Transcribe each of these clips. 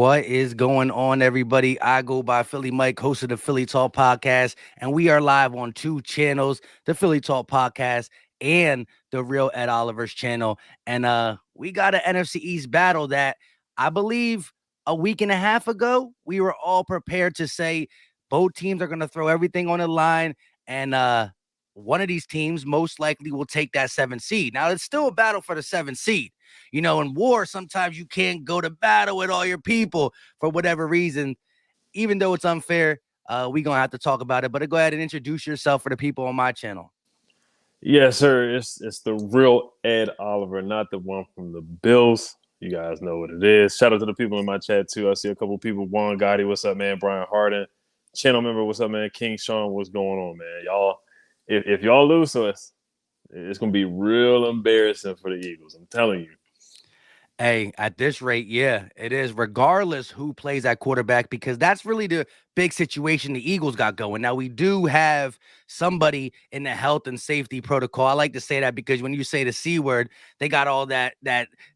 What is going on, everybody? I go by Philly Mike, host of the Philly Talk Podcast, and we are live on two channels, the Philly Talk Podcast and the Real Ed Oliver's channel. And we got an NFC East battle that I believe a week and a half ago, we were all prepared to say both teams are going to throw everything on the line, and one of these teams most likely will take that 7th seed. Now, it's still a battle for the 7th seed. You know, in war, sometimes you can't go to battle with all your people for whatever reason, even though it's unfair. We're going to have to talk about it, but go ahead and introduce yourself for the people on my channel. Yes, sir. It's the real Ed Oliver, not the one from the Bills. You guys know what it is. Shout out to the people in my chat, too. I see a couple people. Juan Gotti, what's up, man? Brian Harden. Channel member, what's up, man? King Sean, what's going on, man? Y'all, if y'all lose to us, it's going to be real embarrassing for the Eagles. I'm telling you. Hey, at this rate, yeah, it is, regardless who plays at quarterback, because that's really the big situation the Eagles got going. Now, we do have somebody in the health and safety protocol. I like to say that because when you say the C word, they got all that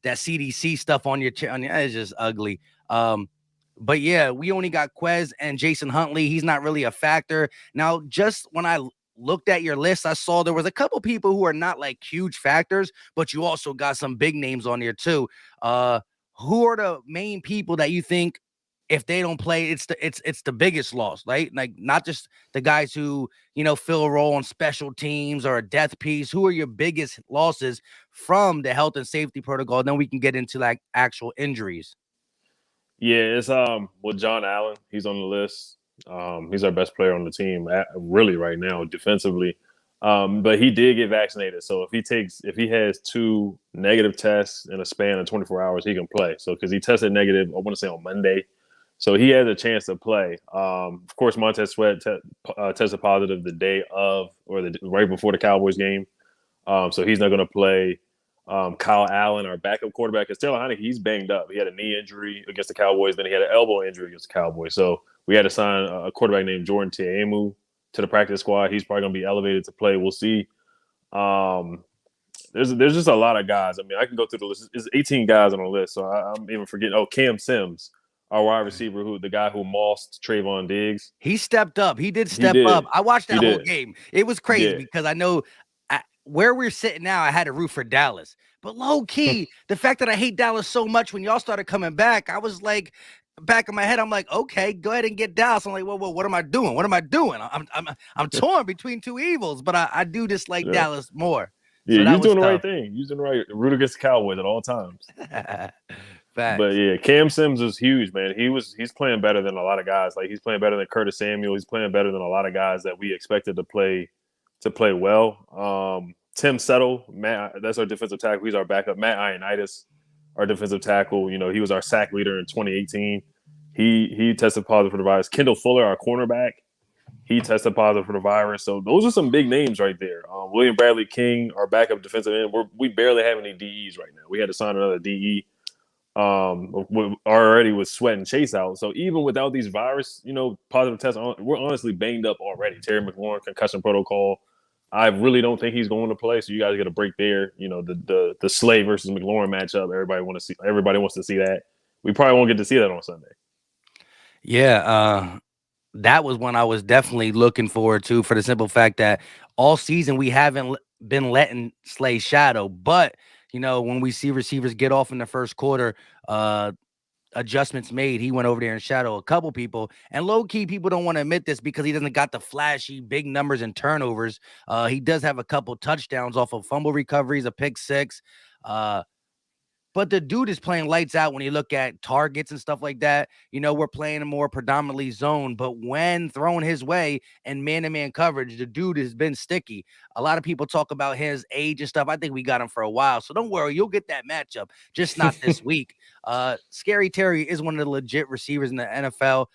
CDC stuff on your it's just ugly. But yeah, we only got Quez and Jason Huntley. He's not really a factor. Now, just when I looked at your list, I saw there was a couple people who are not like huge factors, but you also got some big names on there too. Who are the main people that you think if they don't play, it's the biggest loss, right? Like not just the guys who, fill a role on special teams or a death piece. Who are your biggest losses from the health and safety protocol? And then we can get into like actual injuries. Yeah, it's with John Allen. He's on the list. He's our best player on the team, really right now, defensively. But he did get vaccinated, so if he has 2 negative tests in a span of 24 hours, he can play. So because he tested negative, I want to say on Monday, so he has a chance to play. Of course, Montez Sweat tested positive the day of or right before the Cowboys game, so he's not going to play. Kyle Allen, our backup quarterback, is Taylor Heinicke. He's banged up. He had a knee injury against the Cowboys, then he had an elbow injury against the Cowboys. So we had to sign a quarterback named Jordan Ta'amu to the practice squad. He's probably going to be elevated to play. We'll see. There's just a lot of guys. I mean, I can go through the list. There's 18 guys on the list, so I'm even forgetting. Oh, Cam Sims, our wide receiver, the guy who mossed Trayvon Diggs. He stepped up. He did step up. I watched that whole game. It was crazy because I know where we're sitting now, I had to root for Dallas. But low key, the fact that I hate Dallas so much, when y'all started coming back, I was like, back in my head, I'm like, okay, go ahead and get Dallas. I'm like, well, what am I doing? What am I doing? I'm torn between two evils, but I do dislike Dallas more. Yeah, so you're doing the right thing. You're doing the right. Root against the Cowboys at all times. But yeah, Cam Sims is huge, man. He's playing better than a lot of guys. Like he's playing better than Curtis Samuel. He's playing better than a lot of guys that we expected to play well. Tim Settle, that's our defensive tackle. He's our backup. Matt Ioannidis, our defensive tackle. He was our sack leader in 2018. He tested positive for the virus. Kendall Fuller, our cornerback, he tested positive for the virus. So those are some big names right there. William Bradley King, our backup defensive end. We barely have any DEs right now. We had to sign another DE already with Sweat and Chase out. So even without these virus, positive tests, we're honestly banged up already. Terry McLaurin, concussion protocol. I really don't think he's going to play. So you guys get a break there. The Slay versus McLaurin matchup. Everybody wants to see that. We probably won't get to see that on Sunday. Yeah, that was one I was definitely looking forward to, for the simple fact that all season we haven't been letting Slay shadow. But when we see receivers get off in the first quarter, adjustments made, he went over there and shadowed a couple people. And low-key, people don't want to admit this because he doesn't got the flashy big numbers and turnovers. He does have a couple touchdowns off of fumble recoveries, a pick six. But the dude is playing lights out when you look at targets and stuff like that. We're playing a more predominantly zone, but when thrown his way and man-to-man coverage, the dude has been sticky. A lot of people talk about his age and stuff. I think we got him for a while, so don't worry. You'll get that matchup, just not this week. Scary Terry is one of the legit receivers in the NFL.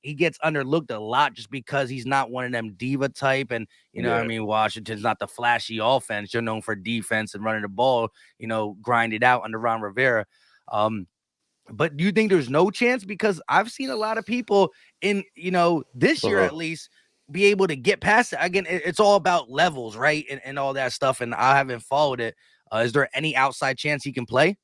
He gets underlooked a lot just because he's not one of them diva type. And, Washington's not the flashy offense. You're known for defense and running the ball, grind it out under Ron Rivera. But do you think there's no chance? Because I've seen a lot of people in, this year at least, be able to get past it. Again, it's all about levels, right? And all that stuff. And I haven't followed it. Is there any outside chance he can play?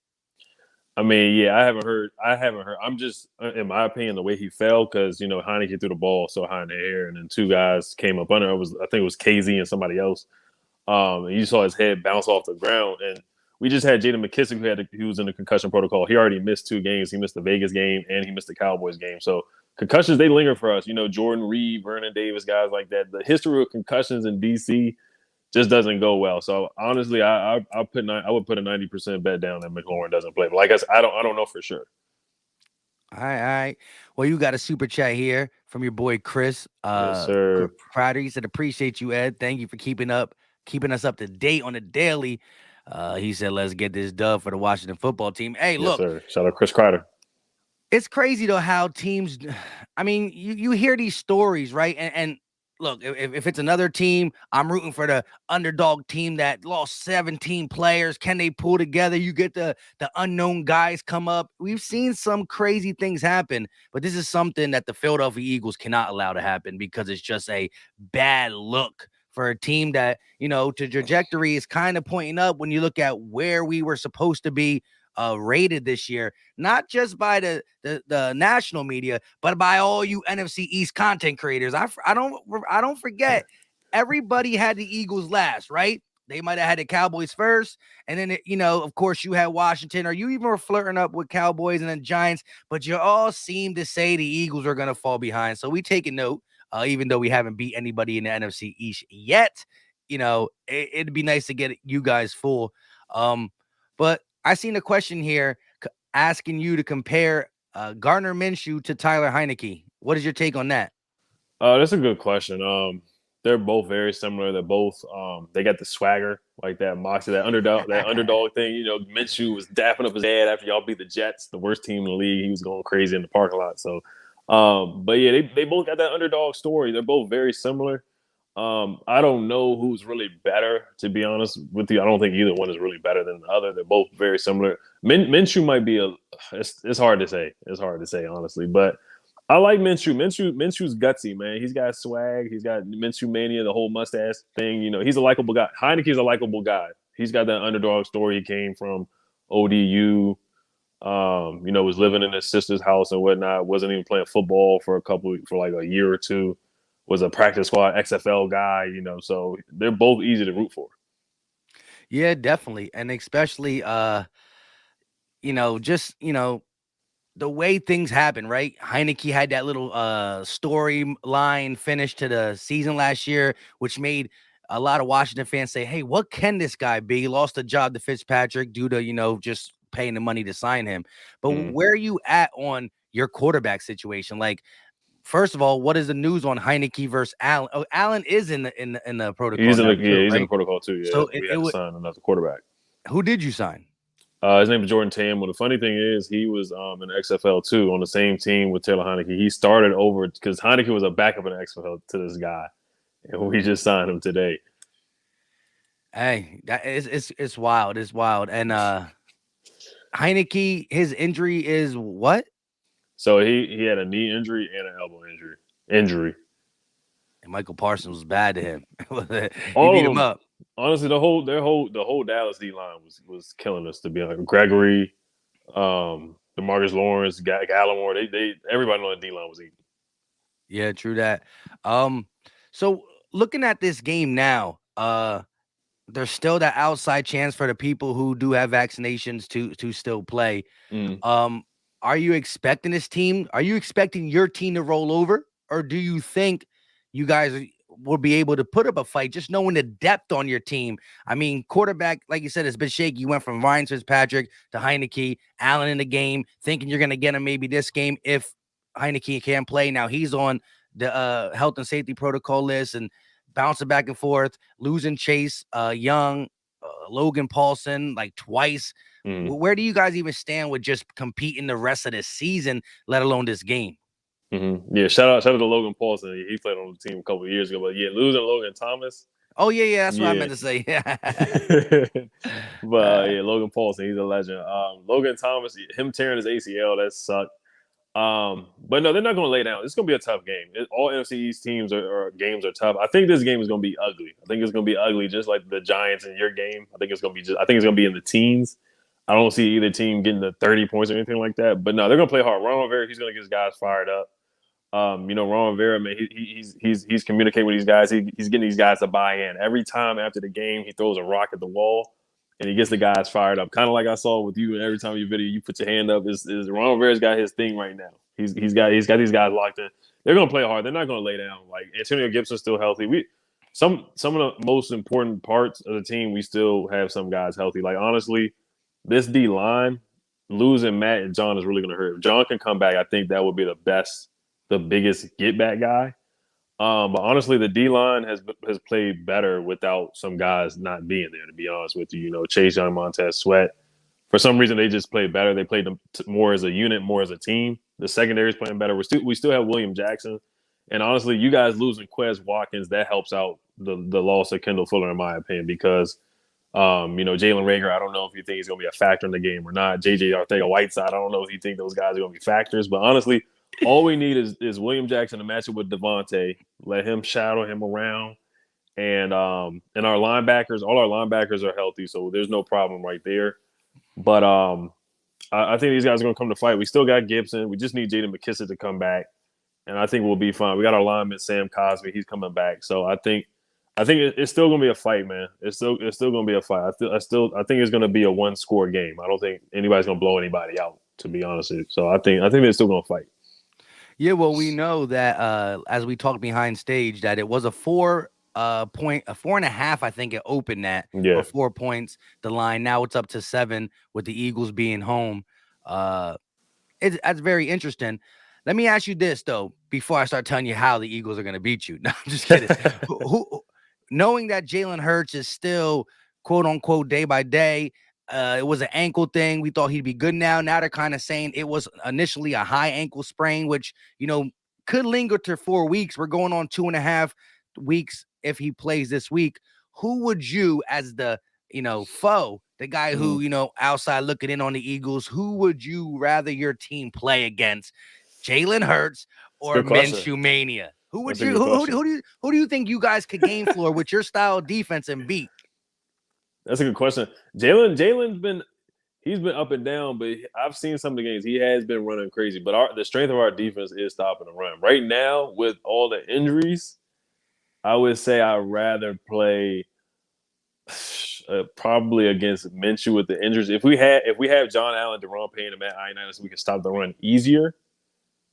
I mean, yeah, I haven't heard. I haven't heard. I'm just, in my opinion, the way he fell because Heineke threw the ball so high in the air, and then two guys came up under. I think it was KZ and somebody else. And you saw his head bounce off the ground. And we just had Jaden McKissick who was in the concussion protocol. He already missed 2 games. He missed the Vegas game and he missed the Cowboys game. So concussions, they linger for us. Jordan Reed, Vernon Davis, guys like that. The history of concussions in DC just doesn't go well. So honestly, I would put a 90% bet down that McLaurin doesn't play. But like I said, I don't know for sure. All right, all right. Well, you got a super chat here from your boy Chris. Yes, sir. Crowder. He said, "Appreciate you, Ed. Thank you for keeping us up to date on the daily." He said, "Let's get this dub for the Washington football team." Hey, Yes, look, sir. Shout out Chris Kreider. it's crazy though how teams. I mean, you hear these stories, right? And look, if it's another team, I'm rooting for the underdog team that lost 17 players. Can they pull together? You get the unknown guys come up. We've seen some crazy things happen, but this is something that the Philadelphia Eagles cannot allow to happen because it's just a bad look for a team that, the trajectory is kind of pointing up when you look at where we were supposed to be rated this year, not just by the national media, but by all you NFC East content creators. I don't forget, everybody had the Eagles last, right? They might have had the Cowboys first, and then of course you had Washington, or you even were flirting up with Cowboys and then Giants, but you all seem to say the Eagles are going to fall behind. So we take a note, even though we haven't beat anybody in the NFC East yet. It'd be nice to get you guys full. But I seen a question here asking you to compare Gardner Minshew to Tyler Heineke. What is your take on that? That's a good question. They're both very similar. They're both they got the swagger, like that moxie, that underdog thing. Minshew was dapping up his dad after y'all beat the Jets, the worst team in the league. He was going crazy in the parking lot. So, but yeah, they both got that underdog story. They're both very similar. I don't know who's really better, to be honest with you. I don't think either one is really better than the other. They're both very similar. Minshew might be it's hard to say. It's hard to say, honestly. But I like Minshew. Minshew's gutsy, man. He's got swag. He's got Minshew mania, the whole mustache thing. He's a likable guy. Heineke's a likable guy. He's got that underdog story. He came from ODU. Was living in his sister's house and whatnot. Wasn't even playing football for like a year or two. Was a practice squad XFL guy, so they're both easy to root for. Yeah, definitely. And especially just the way things happen, right? Heineke had that little storyline finish to the season last year, which made a lot of Washington fans say, "Hey, what can this guy be?" He lost a job to Fitzpatrick due to, just paying the money to sign him. But where are you at on your quarterback situation? Like, first of all, what is the news on Heineke versus Allen? Oh, Allen is in the protocol now too, He's in the right? protocol too. Yeah, So we had to sign another quarterback. who did you sign? His name is Jordan Tam. Well, the funny thing is, he was in the XFL too on the same team with Taylor Heineke. He started over because Heineke was a backup in the XFL to this guy, and we just signed him today. Hey, that is it's wild. It's wild. And Heineke, his injury is what? So he had a knee injury and an elbow injury. And Michael Parsons was bad to him. He All beat of him them. up. Honestly, the whole Dallas D line was killing us, to be honest. Gregory, DeMarcus Lawrence, Gallimore, they everybody on the D line was eating. Yeah, true that. So looking at this game now, there's still that outside chance for the people who do have vaccinations to still play. Mm. Are you expecting this team? Are you expecting your team to roll over, or do you think you guys will be able to put up a fight? Just knowing the depth on your team. I mean, quarterback, like you said, it's been shaky. You went from Ryan Fitzpatrick to Heineke, Allen in the game, thinking you're going to get him maybe this game if Heineke can't play. Now he's on the health and safety protocol list and bouncing back and forth, losing Chase Young, Logan Paulson like twice. Where do you guys even stand with just competing the rest of the season, let alone this game? Mm-hmm. Yeah, shout out to Logan Paulson. He played on the team a couple of years ago, but yeah, losing Logan Thomas. Oh yeah, that's what I meant to say. But yeah, Logan Paulson, he's a legend. Logan Thomas, him tearing his ACL, that sucked. But no, they're not going to lay down. It's going to be a tough game. All NFC East teams or games are tough. I think this game is going to be ugly. I think it's going to be ugly, just like the Giants in your game. I think it's going to be in the teens. I don't see either team getting the 30 points or anything like that. But no, they're gonna play hard. Ron Rivera, he's gonna get his guys fired up. Ron Rivera, man, he's communicating with these guys. He's getting these guys to buy in. Every time after the game, he throws a rock at the wall, and he gets the guys fired up. Kind of like I saw with you. And every time you video, you put your hand up. Is Ron Rivera's got his thing right now. He's got these guys locked in. They're gonna play hard. They're not gonna lay down. Like Antonio Gibson's still healthy. Some of the most important parts of the team, we still have some guys healthy. Like honestly, this D line losing Matt and John is really gonna hurt. If John can come back, I think that would be the biggest get back guy. But honestly, the D line has played better without some guys not being there. To be honest with you, Chase Young, Montez Sweat. For some reason, they just played better. They played them more as a unit, more as a team. The secondary is playing better. We still have William Jackson, and honestly, you guys losing Quez Watkins, that helps out the loss of Kendall Fuller, in my opinion, because Jalen Rager, I don't know if you think he's going to be a factor in the game or not. JJ Arcega-Whiteside, I don't know if you think those guys are going to be factors. But honestly, all we need is William Jackson to match up with Devontae, let him shadow him around. And our linebackers, all our linebackers are healthy, so there's no problem right there. But I think these guys are going to come to fight. We still got Gibson. We just need Jaden McKissick to come back, and I think we'll be fine. We got our lineman Sam Cosby. He's coming back, so I think it's still going to be a fight, man. It's still going to be a fight. I think it's going to be a one-score game. I don't think anybody's going to blow anybody out, to be honest with you. So I think they're still going to fight. Yeah, well, we know that as we talked behind stage, that it was a 4.5. I think it opened at Yeah. for 4 points. The line now it's up to 7 with the Eagles being home. That's very interesting. Let me ask you this though, before I start telling you how the Eagles are going to beat you. No, I'm just kidding. Knowing that Jalen Hurts is still quote unquote day by day. It was an ankle thing. We thought he'd be good now. Now they're kind of saying it was initially a high ankle sprain, which, could linger to 4 weeks. We're going on 2.5 weeks if he plays this week. Who would you, as the, foe, the guy who, outside looking in on the Eagles, who would you rather your team play against? Jalen Hurts or Minshew Mania? Who would you, who do you think you guys could game floor with your style of defense and beat? That's a good question. Jalen's been up and down, but I've seen some of the games. He has been running crazy. But the strength of our defense is stopping the run. Right now, with all the injuries, I would say I'd rather play probably against Minshew with the injuries. If we have John Allen, Deron Payne, and Matt Ioannidis, we can stop the run easier.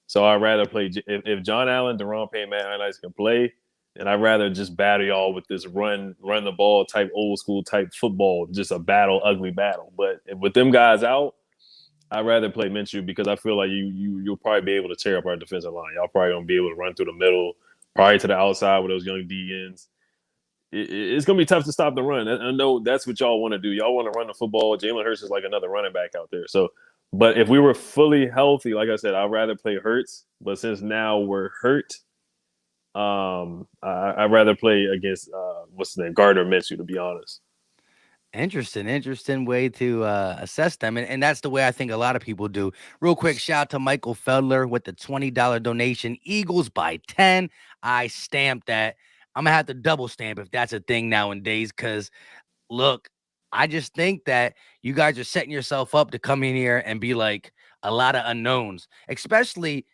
So I'd rather play if John Allen, Deron Payne, Matt Ioannidis can play. And I'd rather just battle y'all with this run the ball type, old school type football, just a battle, ugly battle. But with them guys out, I'd rather play Minshew because I feel like you'll probably be able to tear up our defensive line. Y'all probably gonna be able to run through the middle, probably to the outside with those young DNs. It's gonna be tough to stop the run. I know that's what y'all want to do. Y'all want to run the football. Jalen Hurts is like another running back out there. So, but if we were fully healthy, like I said, I'd rather play Hurts. But since now we're hurt. I'd rather play against what's the name, Gardner Minshew, to be honest. Interesting way to assess them, and that's the way I think a lot of people do. Real quick, shout out to Michael Feldler with the $20 donation. Eagles by 10. I stamped that. I'm gonna have to double stamp if that's a thing nowadays. Because look, I just think that you guys are setting yourself up to come in here and be like a lot of unknowns, especially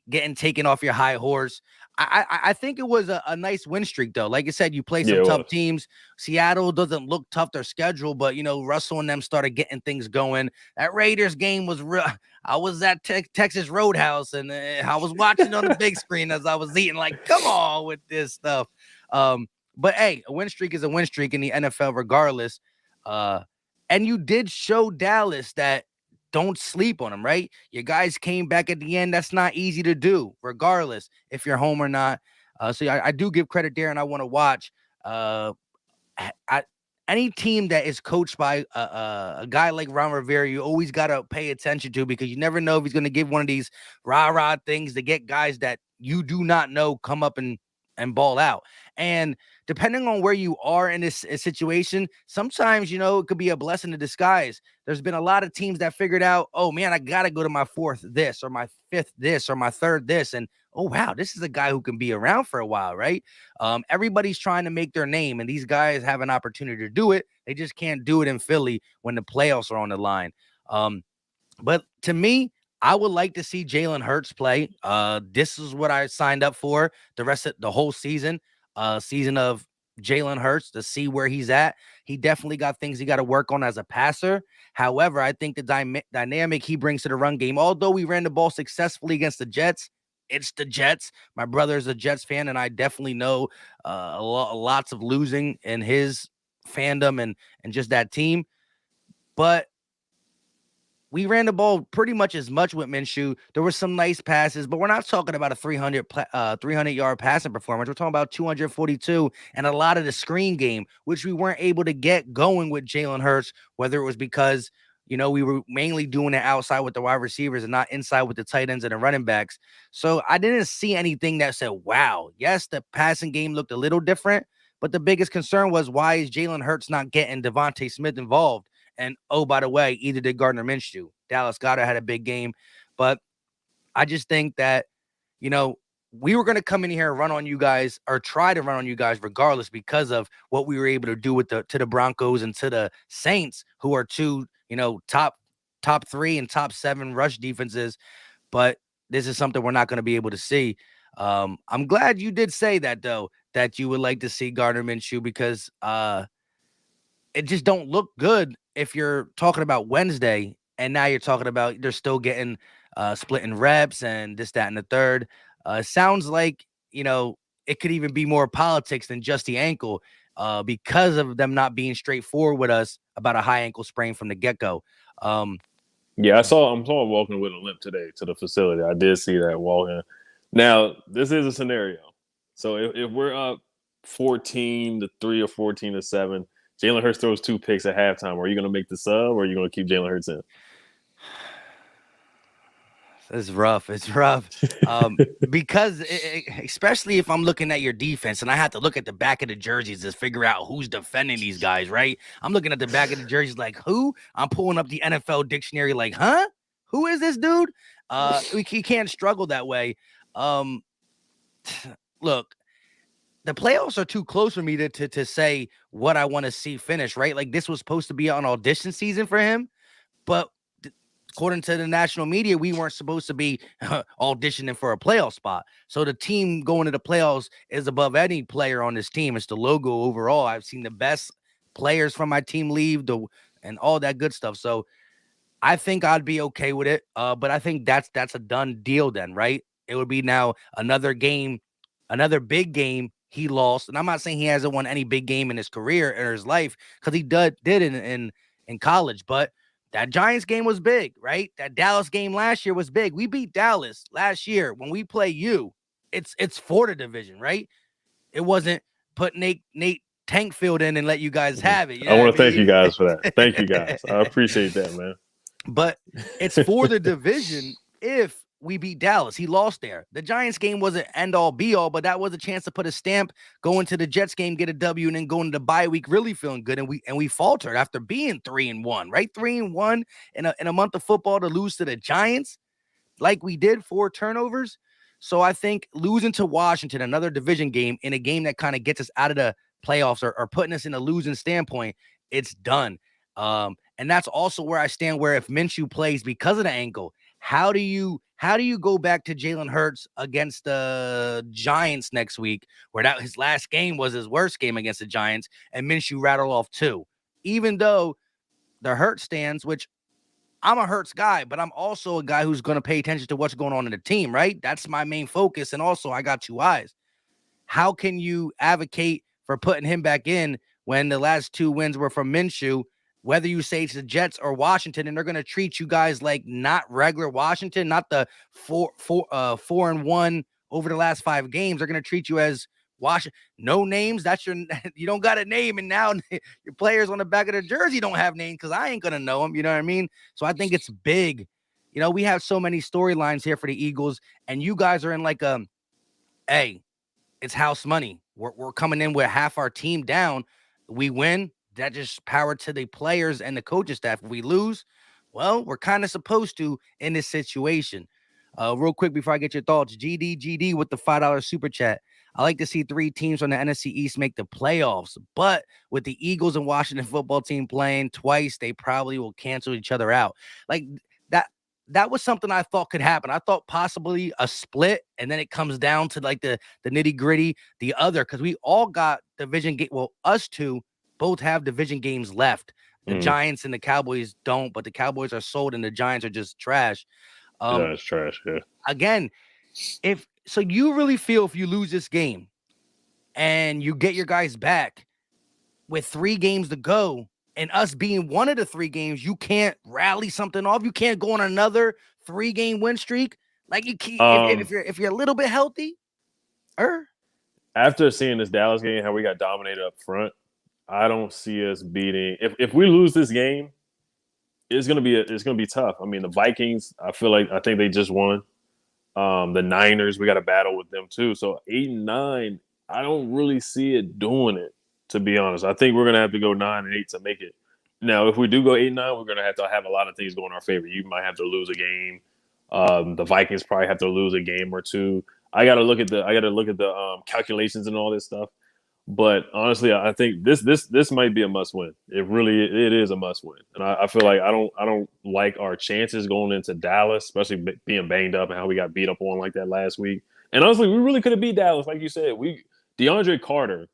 getting taken off your high horse. I think it was a nice win streak, though. Like I said, you play some tough teams. Seattle doesn't look tough, their schedule, but, Russell and them started getting things going. That Raiders game was real. I was at Texas Roadhouse, and I was watching on the big screen as I was eating, like, come on with this stuff. But, hey, a win streak is a win streak in the NFL regardless. And you did show Dallas that don't sleep on them, right? Your guys came back at the end. That's not easy to do, regardless if you're home or not. So I do give credit there, and I want to watch any team that is coached by a guy like Ron Rivera. You always got to pay attention to, because you never know if he's going to give one of these rah-rah things to get guys that you do not know come up and ball out. And depending on where you are in this situation, sometimes, it could be a blessing in disguise. There's been a lot of teams that figured out, oh man, I got to go to my fourth this or my fifth this or my third this. And oh, wow, this is a guy who can be around for a while, right? Everybody's trying to make their name, and these guys have an opportunity to do it. They just can't do it in Philly when the playoffs are on the line. But to me, I would like to see Jalen Hurts play. This is what I signed up for the rest of the whole season. Season of Jalen Hurts to see where he's at. He definitely got things he got to work on as a passer. However, I think the dynamic he brings to the run game, although we ran the ball successfully against the Jets, it's the Jets. My brother is a Jets fan, and I definitely know lots of losing in his fandom and just that team. But we ran the ball pretty much as much with Minshew. There were some nice passes, but we're not talking about a 300-yard passing performance. We're talking about 242 and a lot of the screen game, which we weren't able to get going with Jalen Hurts, whether it was because, we were mainly doing it outside with the wide receivers and not inside with the tight ends and the running backs. So I didn't see anything that said, wow, yes, the passing game looked a little different, but the biggest concern was, why is Jalen Hurts not getting Devontae Smith involved? And oh, by the way, either did Gardner Minshew. Dallas Goedert had a big game. But I just think that, we were going to come in here and run on you guys, or try to run on you guys regardless, because of what we were able to do with to the Broncos and to the Saints, who are two, top 3 and top 7 rush defenses. But this is something we're not going to be able to see. I'm glad you did say that, though, that you would like to see Gardner Minshew, because it just don't look good if you're talking about Wednesday and now you're talking about they're still getting splitting reps and this, that, and the third. Sounds like, it could even be more politics than just the ankle, because of them not being straightforward with us about a high ankle sprain from the get-go. Yeah, I'm walking with a limp today to the facility. I did see that walking. Now, this is a scenario. So if we're up 14-3 or 14-7, Jalen Hurts throws 2 picks at halftime, are you going to make the sub, or are you going to keep Jalen Hurts in? It's rough. It's rough. Because especially if I'm looking at your defense and I have to look at the back of the jerseys to figure out who's defending these guys, right? I'm looking at the back of the jerseys like, who? I'm pulling up the NFL dictionary like, huh? Who is this dude? We can't struggle that way. Look, the playoffs are too close for me to say what I want to see finish, right? Like, this was supposed to be an audition season for him, but according to the national media, we weren't supposed to be auditioning for a playoff spot. So the team going to the playoffs is above any player on this team. It's the logo overall. I've seen the best players from my team leave and all that good stuff. So I think I'd be okay with it. But I think that's a done deal then, right? It would be now another game, another big game he lost. And I'm not saying he hasn't won any big game in his career or his life, because he did in college, but that Giants game was big, right? That Dallas game last year was big. We beat Dallas last year. When we play you, it's for the division, right? It wasn't put Nate Tankfield in and let you guys have it. You I know what want I to thank you mean? guys for that. Thank you guys. I appreciate that, man. But it's for the division if we beat Dallas. He lost there. The Giants game wasn't end all be all, but that was a chance to put a stamp, go into the Jets game, get a W, and then go into the bye week really feeling good. And we faltered after being 3-1, right? 3-1 in a month of football to lose to the Giants like we did, 4 turnovers. So I think losing to Washington, another division game, in a game that kind of gets us out of the playoffs or putting us in a losing standpoint, it's done. And that's also where I stand, where if Minshew plays because of the ankle, how do you go back to Jalen Hurts against the Giants next week, where that his last game was his worst game against the Giants, and Minshew rattled off 2? Even though the Hurts stands, which I'm a Hurts guy, but I'm also a guy who's going to pay attention to what's going on in the team, right? That's my main focus. And also, I got 2 eyes. How can you advocate for putting him back in when the last 2 wins were from Minshew, whether you say it's the Jets or Washington, and they're going to treat you guys like not regular Washington, not the 4-1 over the last 5 games. They're going to treat you as Washington. No names. That's you don't got a name, and now your players on the back of the jersey don't have names because I ain't going to know them. You know what I mean? So I think it's big. We have so many storylines here for the Eagles, and you guys are in like hey, it's house money. we're coming in with half our team down. We win. That just power to the players and the coaching staff. If we lose, well, we're kind of supposed to in this situation. Real quick before I get your thoughts, GD with the $5 super chat. I like to see 3 teams from the NFC East make the playoffs, but with the Eagles and Washington football team playing twice, they probably will cancel each other out. Like that. That was something I thought could happen. I thought possibly a split, and then it comes down to like the nitty gritty. The other, because we all got division game. Well, us two both have division games left. The Mm. Giants and the Cowboys don't, but the Cowboys are sold and the Giants are just trash. Yeah, it's trash. Yeah. Again, if so, you really feel if you lose this game and you get your guys back with 3 games to go, and us being one of the 3 games, you can't rally something off. You can't go on another 3-game win streak. Like you can't if you're a little bit healthy. After seeing this Dallas game, how we got dominated up front, I don't see us beating. If we lose this game, it's gonna be tough. I mean, the Vikings, I think they just won. The Niners, we got a battle with them too. So 8-9, I don't really see it doing it. To be honest, I think we're gonna have to go 9-8 to make it. Now, if we do go 8-9, we're gonna have to have a lot of things going in our favor. You might have to lose a game. The Vikings probably have to lose a game or two. I got to look at the calculations and all this stuff. But honestly, I think this might be a must win. It is a must win, and I feel like I don't like our chances going into Dallas, especially being banged up and how we got beat up on like that last week. And honestly, we really could have beat Dallas, like you said. DeAndre Carter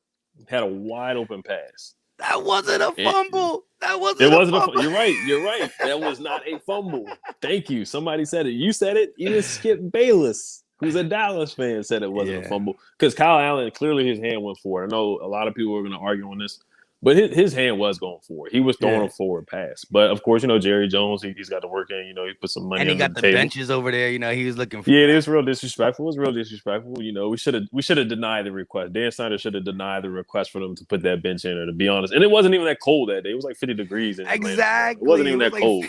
had a wide open pass. That wasn't a fumble. It wasn't a fumble. You're right. That was not a fumble. Thank you. Somebody said it. You said it. Even Skip Bayless, who's a Dallas fan, said it wasn't a fumble. Because Kyle Allen, clearly his hand went forward. I know a lot of people are going to argue on this, but his hand was going forward. He was throwing a forward pass. But, of course, Jerry Jones, he's got to work in. He put some money on the table. And he got the benches over there. He was looking for. Yeah, it was real disrespectful. We should have denied the request. Dan Snyder should have denied the request for them to put that bench in there, to be honest. And it wasn't even that cold that day. It was like 50 degrees. Exactly. It wasn't even that cold.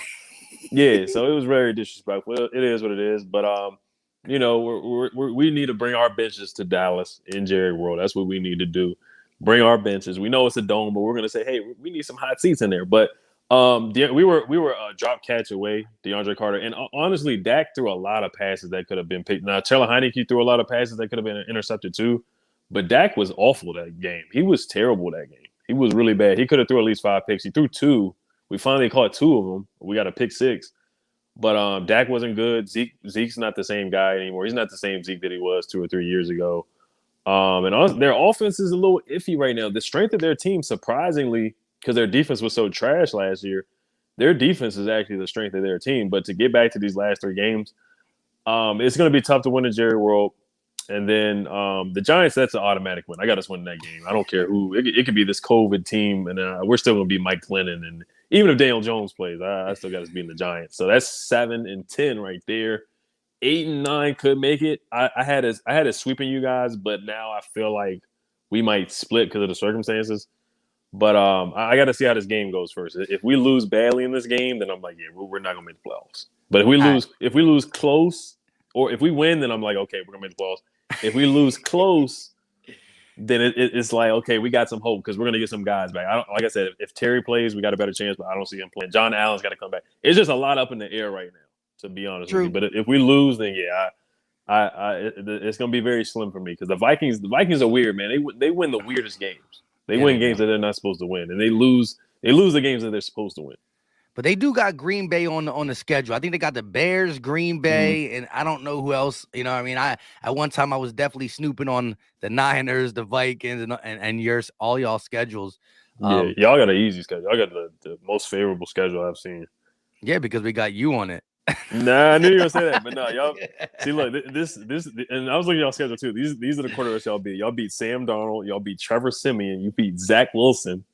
Yeah, so it was very disrespectful. It is what it is. But, we need to bring our benches to Dallas in Jerry World. That's what we need to do. Bring our benches. We know it's a dome, but we're going to say, hey, we need some hot seats in there. But we were a drop catch away, DeAndre Carter. And honestly, Dak threw a lot of passes that could have been picked. Now, Taylor Heineke threw a lot of passes that could have been intercepted too. But Dak was awful that game. He was terrible that game. He was really bad. He could have threw at least 5 picks. He threw 2. We finally caught 2 of them. We got a pick 6. But Dak wasn't good. Zeke's not the same guy anymore. He's not the same Zeke that he was 2 or 3 years ago. And their offense is a little iffy right now. The strength of their team, surprisingly, because their defense was so trash last year, their defense is actually the strength of their team. But to get back to these last 3 games, it's going to be tough to win in Jerry World. And then the Giants, that's an automatic win. I got us winning that game. I don't care who. It could be this COVID team, and we're still going to be Mike Glennon. And even if Daniel Jones plays, I still got us beating the Giants. So that's 7-10 right there. 8-9 could make it. I had us sweeping you guys, but now I feel like we might split because of the circumstances. But I got to see how this game goes first. If we lose badly in this game, then I'm like, yeah, we're not gonna make the playoffs. But if we lose close, or if we win, then I'm like, okay, we're gonna make the playoffs. If we lose close, then it's like, okay, we got some hope because we're gonna get some guys back. Like I said, if Terry plays, we got a better chance, but I don't see him playing. John Allen's got to come back. It's just a lot up in the air right now, to be honest with you. But if we lose, then yeah, it's gonna be very slim for me because the Vikings are weird, man. They win the weirdest games. They win games that they're not supposed to win, and they lose the games that they're supposed to win. But they do got Green Bay on the schedule. I think they got the Bears, Green Bay, and I don't know who else. I mean, at one time I was definitely snooping on the Niners, the Vikings, and all y'all schedules. Yeah, y'all got an easy schedule. I got the most favorable schedule I've seen. Yeah, because we got you on it. Nah, I knew you were gonna say that, but no, y'all see. Look, this, and I was looking at y'all schedule too. These are the quarterbacks y'all beat. Y'all beat Sam Darnold. Y'all beat Trevor Siemian. You beat Zach Wilson.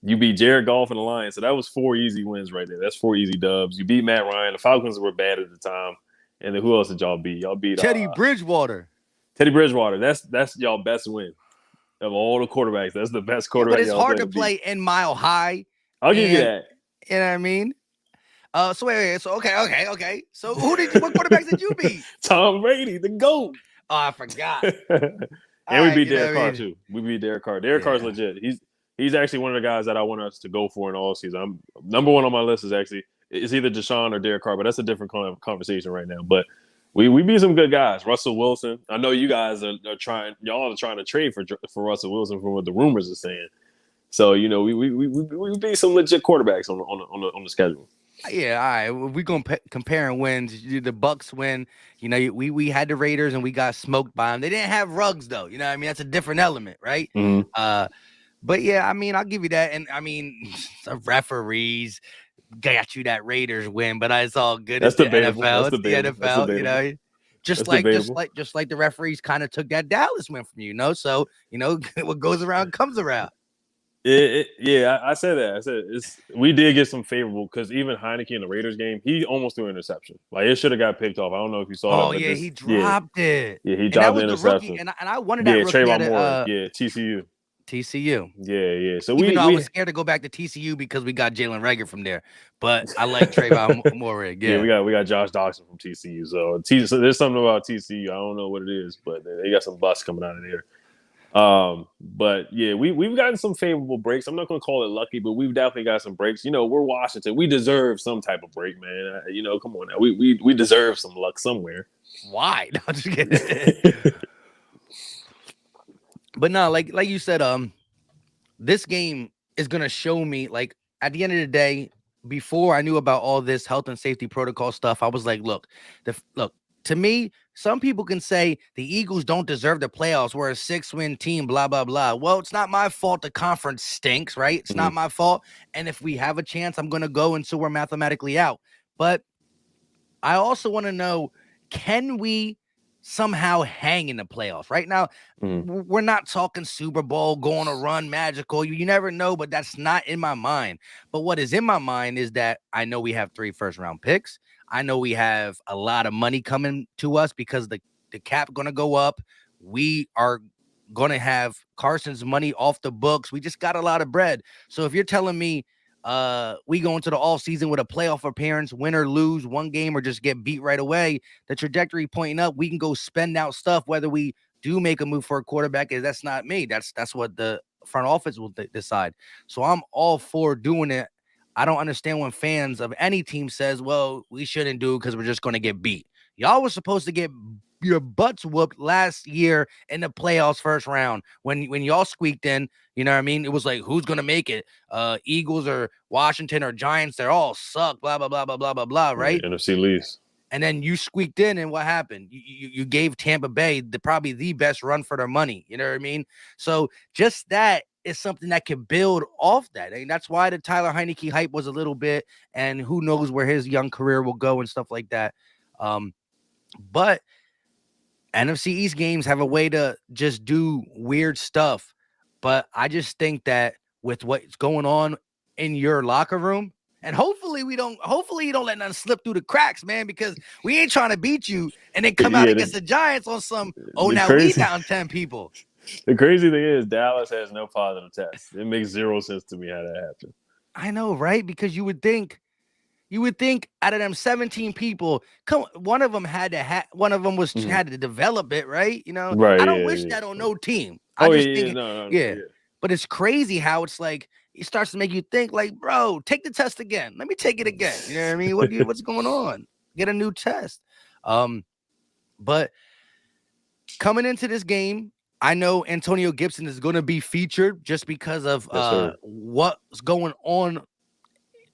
You beat Jared Goff and the Lions. So that was 4 easy wins right there. That's 4 easy dubs. You beat Matt Ryan. The Falcons were bad at the time. And then who else did y'all beat? Y'all beat Teddy Bridgewater. Teddy Bridgewater. That's y'all best win of all the quarterbacks. That's the best quarterback. But it's hard to play in Mile High. I'll give you that. You know what I mean? So wait. So okay. So what quarterbacks did you beat? Tom Brady, the GOAT. Oh, I forgot. And we right, beat you know Derek what I Carr mean? too. We beat Derek Carr. Derek Carr's Yeah. legit. He's actually one of the guys that I want us to go for in all season. I'm number one on my list is actually it's either Deshaun or Derek Carr, but that's a different conversation right now. But we beat some good guys. Russell Wilson. I know you guys are trying. Y'all are trying to trade for Russell Wilson from what the rumors are saying. So we beat some legit quarterbacks on the schedule. Yeah, all right. We gonna comparing wins. The Bucks win. You know, we had the Raiders and we got smoked by them. They didn't have rugs though. You know what I mean? That's a different element, right? Mm-hmm. But yeah, I mean, I'll give you that. And I mean, the referees got you that Raiders win, but it's all good. It's That's the debatable. NFL. That's It's the debatable. That's NFL. You debatable. know, just That's like just debatable. like just like the referees kind of took that Dallas win from you. You know, so you know what goes around comes around. Yeah, I said that. I said we did get some favorable because even Heineke in the Raiders game, he almost threw an interception. Like it should have got picked off. I don't know if you saw that, Oh but yeah, this, he dropped it, he and that dropped the was the rookie, interception. and I wanted that Yeah, rookie at Trayvon Moore. a Yeah, TCU. TCU. Yeah. So Even though I was we scared to go back to TCU because we got Jalen Rager from there, but I like Trayvon Moore. yeah, Yeah. we got Josh Doxson from TCU. So there's something about TCU. I don't know what it is, but they got some bust coming out of there. But yeah, we've gotten some favorable breaks. I'm not going to call it lucky, but we've definitely got some breaks. You know, we're Washington. We deserve some type of break, man. You know, come on now. We deserve some luck somewhere. Why? No, I'm just kidding. But no, like you said, this game is gonna show me, like, at the end of the day, before I knew about all this health and safety protocol stuff, I was like, look, to me, some people can say the Eagles don't deserve the playoffs. We're a 6-win team, blah, blah, blah. Well, it's not my fault the conference stinks, right? It's Mhm. not my fault. And if we have a chance, I'm gonna go until we're mathematically out. But I also want to know, can we somehow hang in the playoffs? Right now, Mhm. we're not talking Super Bowl, going to run magical. You never know, but that's not in my mind. But what is in my mind is that I know we have 3 first-round picks. I know we have a lot of money coming to us because the cap going to go up. We are going to have Carson's money off the books. We just got a lot of bread. So if you're telling me we go into the off season with a playoff appearance, win or lose one game or just get beat right away, the trajectory pointing up, we can go spend out stuff. Whether we do make a move for a quarterback, is that's not me. That's what the front office will decide. So I'm all for doing it. I don't understand when fans of any team says, well, we shouldn't do it because we're just going to get beat. Y'all was supposed to get your butts whooped last year in the playoffs first round when y'all squeaked in. You know what I mean? It was like, who's going to make it? Eagles or Washington or Giants, they're all suck, blah, blah, blah, blah, blah, blah, blah, Yeah, right? NFC least. And then you squeaked in, and what happened? You gave Tampa Bay probably the best run for their money. You know what I mean? So just that is something that can build off that. And that's why the Tyler Heineke hype was a little bit, and who knows where his young career will go and stuff like that. But NFC East games have a way to just do weird stuff. But I just think that with what's going on in your locker room, and hopefully you don't let nothing slip through the cracks, man, because we ain't trying to beat you and then come out Yeah, against the Giants on some, oh, the now we crazy down 10 people. the crazy thing is Dallas has no positive tests. It makes zero sense to me how that happened. I know, right? Because you would think out of them 17 people, one of them had to one of them was Mhm. had to develop it, right? You know, Right? I don't wish Yeah. that on no team. I Oh just yeah. think, No. yeah. Yeah. But it's crazy how it's like it starts to make you think, like, bro, take the test again. Let me take it again. You know what I mean? What's going on? Get a new test. But coming into this game, I know Antonio Gibson is going to be featured just because of Yes, sir. what's going on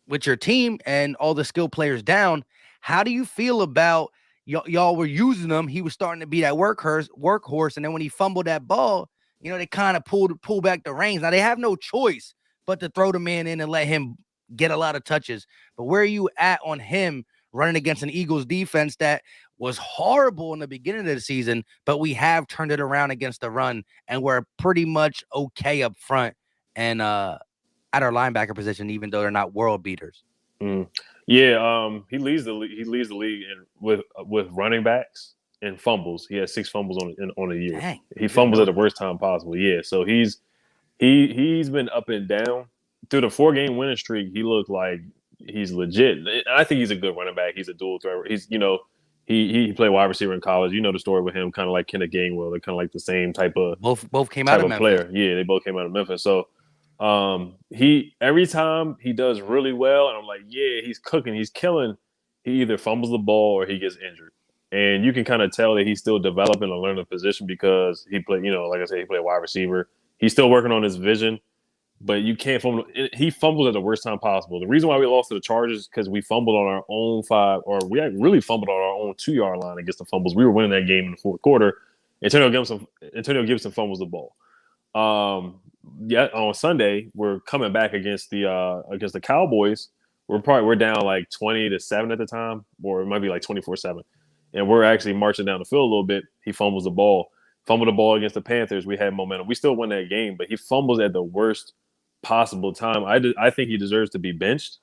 with your team and all the skill players down. How do you feel about y'all were using him? He was starting to be that workhorse, and then when he fumbled that ball, you know, they kind of pull back the reins. Now they have no choice but to throw the man in and let him get a lot of touches. But where are you at on him running against an Eagles defense that was horrible in the beginning of the season, but we have turned it around against the run and we're pretty much okay up front and at our linebacker position, even though they're not world beaters. Mm. Yeah, he leads the league with running backs and fumbles. He has 6 fumbles on a year. Dang, He didn't fumbles know at the that. worst time possible. Yeah, so he's been up and down through the 4 game winning streak. He looked like he's legit. I think he's a good running back. He's a dual threat. He played wide receiver in college. You know the story with him, kind of like Kenneth Gainwell. They're kind of like the same Both came out type of of Memphis. player. Yeah, they both came out of Memphis. So he every time he does really well, and I'm like, yeah, he's cooking, he's killing. He either fumbles the ball or he gets injured, and you can kind of tell that he's still developing and learning the position because he played. Like I said, he played wide receiver. He's still working on his vision, but you can't fumble. He fumbled at the worst time possible. The reason why we lost to the Chargers is because we fumbled on our own 5, or we really fumbled on our own 2-yard line against the fumbles. We were winning that game in the fourth quarter. Antonio Gibson fumbles the ball. Yeah, on Sunday we're coming back against the Cowboys. We're down like 20-7 at the time, or it might be like 24-7, and we're actually marching down the field a little bit. He fumbles the ball. Fumbled the ball against the Panthers. We had momentum. We still won that game, but he fumbles at the worst possible time. I think he deserves to be benched.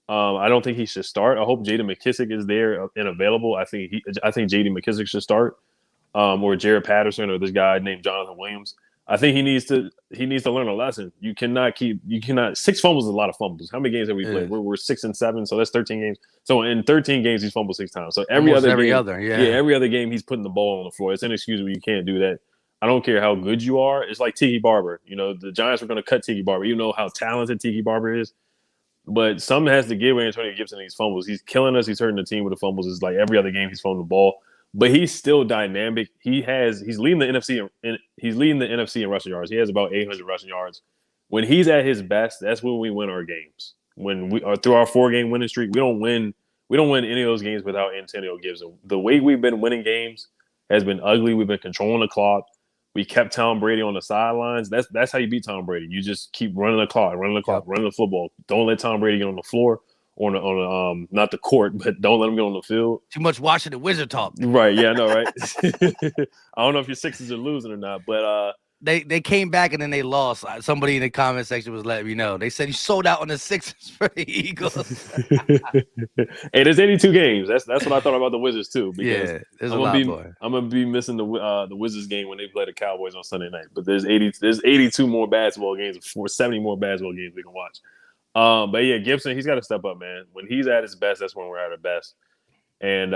I don't think he should start. I hope J.D. McKissic is there and available. I think J.D. McKissic should start, or Jared Patterson, or this guy named Jonathan Williams. I think he needs to learn a lesson. You cannot 6 fumbles is a lot of fumbles. How many games have we played? We're 6-7, so that's 13 games. So in 13 games, he's fumbled 6 times. So every Almost other every game, other, yeah. every other game, he's putting the ball on the floor. It's inexcusable. You can't do that. I don't care how good you are. It's like Tiki Barber. The Giants were going to cut Tiki Barber. You know how talented Tiki Barber is. But something has to give with Antonio Gibson these fumbles. He's killing us. He's hurting the team with the fumbles. It's like every other game he's fumbling the ball. But he's still dynamic. He's leading the NFC in rushing yards. He has about 800 rushing yards. When he's at his best, that's when we win our games. When we are through our 4-game winning streak, we don't win any of those games without Antonio Gibson. The way we've been winning games has been ugly. We've been controlling the clock. We kept Tom Brady on the sidelines. That's how you beat Tom Brady. You just keep running the clock, running the football. Don't let Tom Brady get on the floor or on not the court, but don't let him get on the field. Too much watching the Wizard talk. Right? Yeah, I know, right? I don't know if your Sixers are losing or not, but they came back and then they lost. Somebody in the comment section was letting me know. They said you sold out on the Sixers for the Eagles. Hey, there's 82 games. That's what I thought about the Wizards too. Because yeah, there's a lot more. I'm gonna be missing the Wizards game when they play the Cowboys on Sunday night. But there's 82 more basketball games, 70 more basketball games we can watch. But yeah, Gibson, he's got to step up, man. When he's at his best, that's when we're at our best, and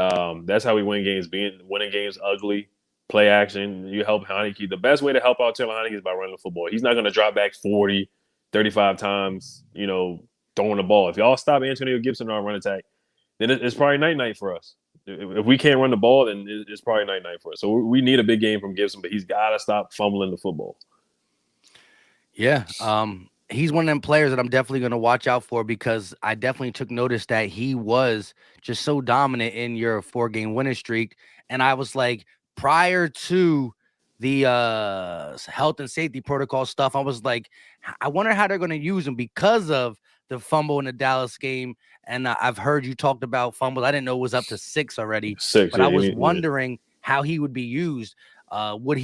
that's how we win games. Winning games ugly. Play action. You help Heineke. The best way to help out Taylor Heineke is by running the football. He's not going to drop back 40, 35 times, throwing the ball. If y'all stop Antonio Gibson on our run attack, then it's probably night-night for us. If we can't run the ball, then it's probably night-night for us. So we need a big game from Gibson, but he's got to stop fumbling the football. Yeah. He's one of them players that I'm definitely going to watch out for because I definitely took notice that he was just so dominant in your 4-game winning streak. And I was like, prior to the health and safety protocol stuff, I was like, I wonder how they're going to use him because of the fumble in the Dallas game. And I've heard you talked about fumbles. I didn't know it was up to 6 already. 6, but I was wondering how he would be used. Would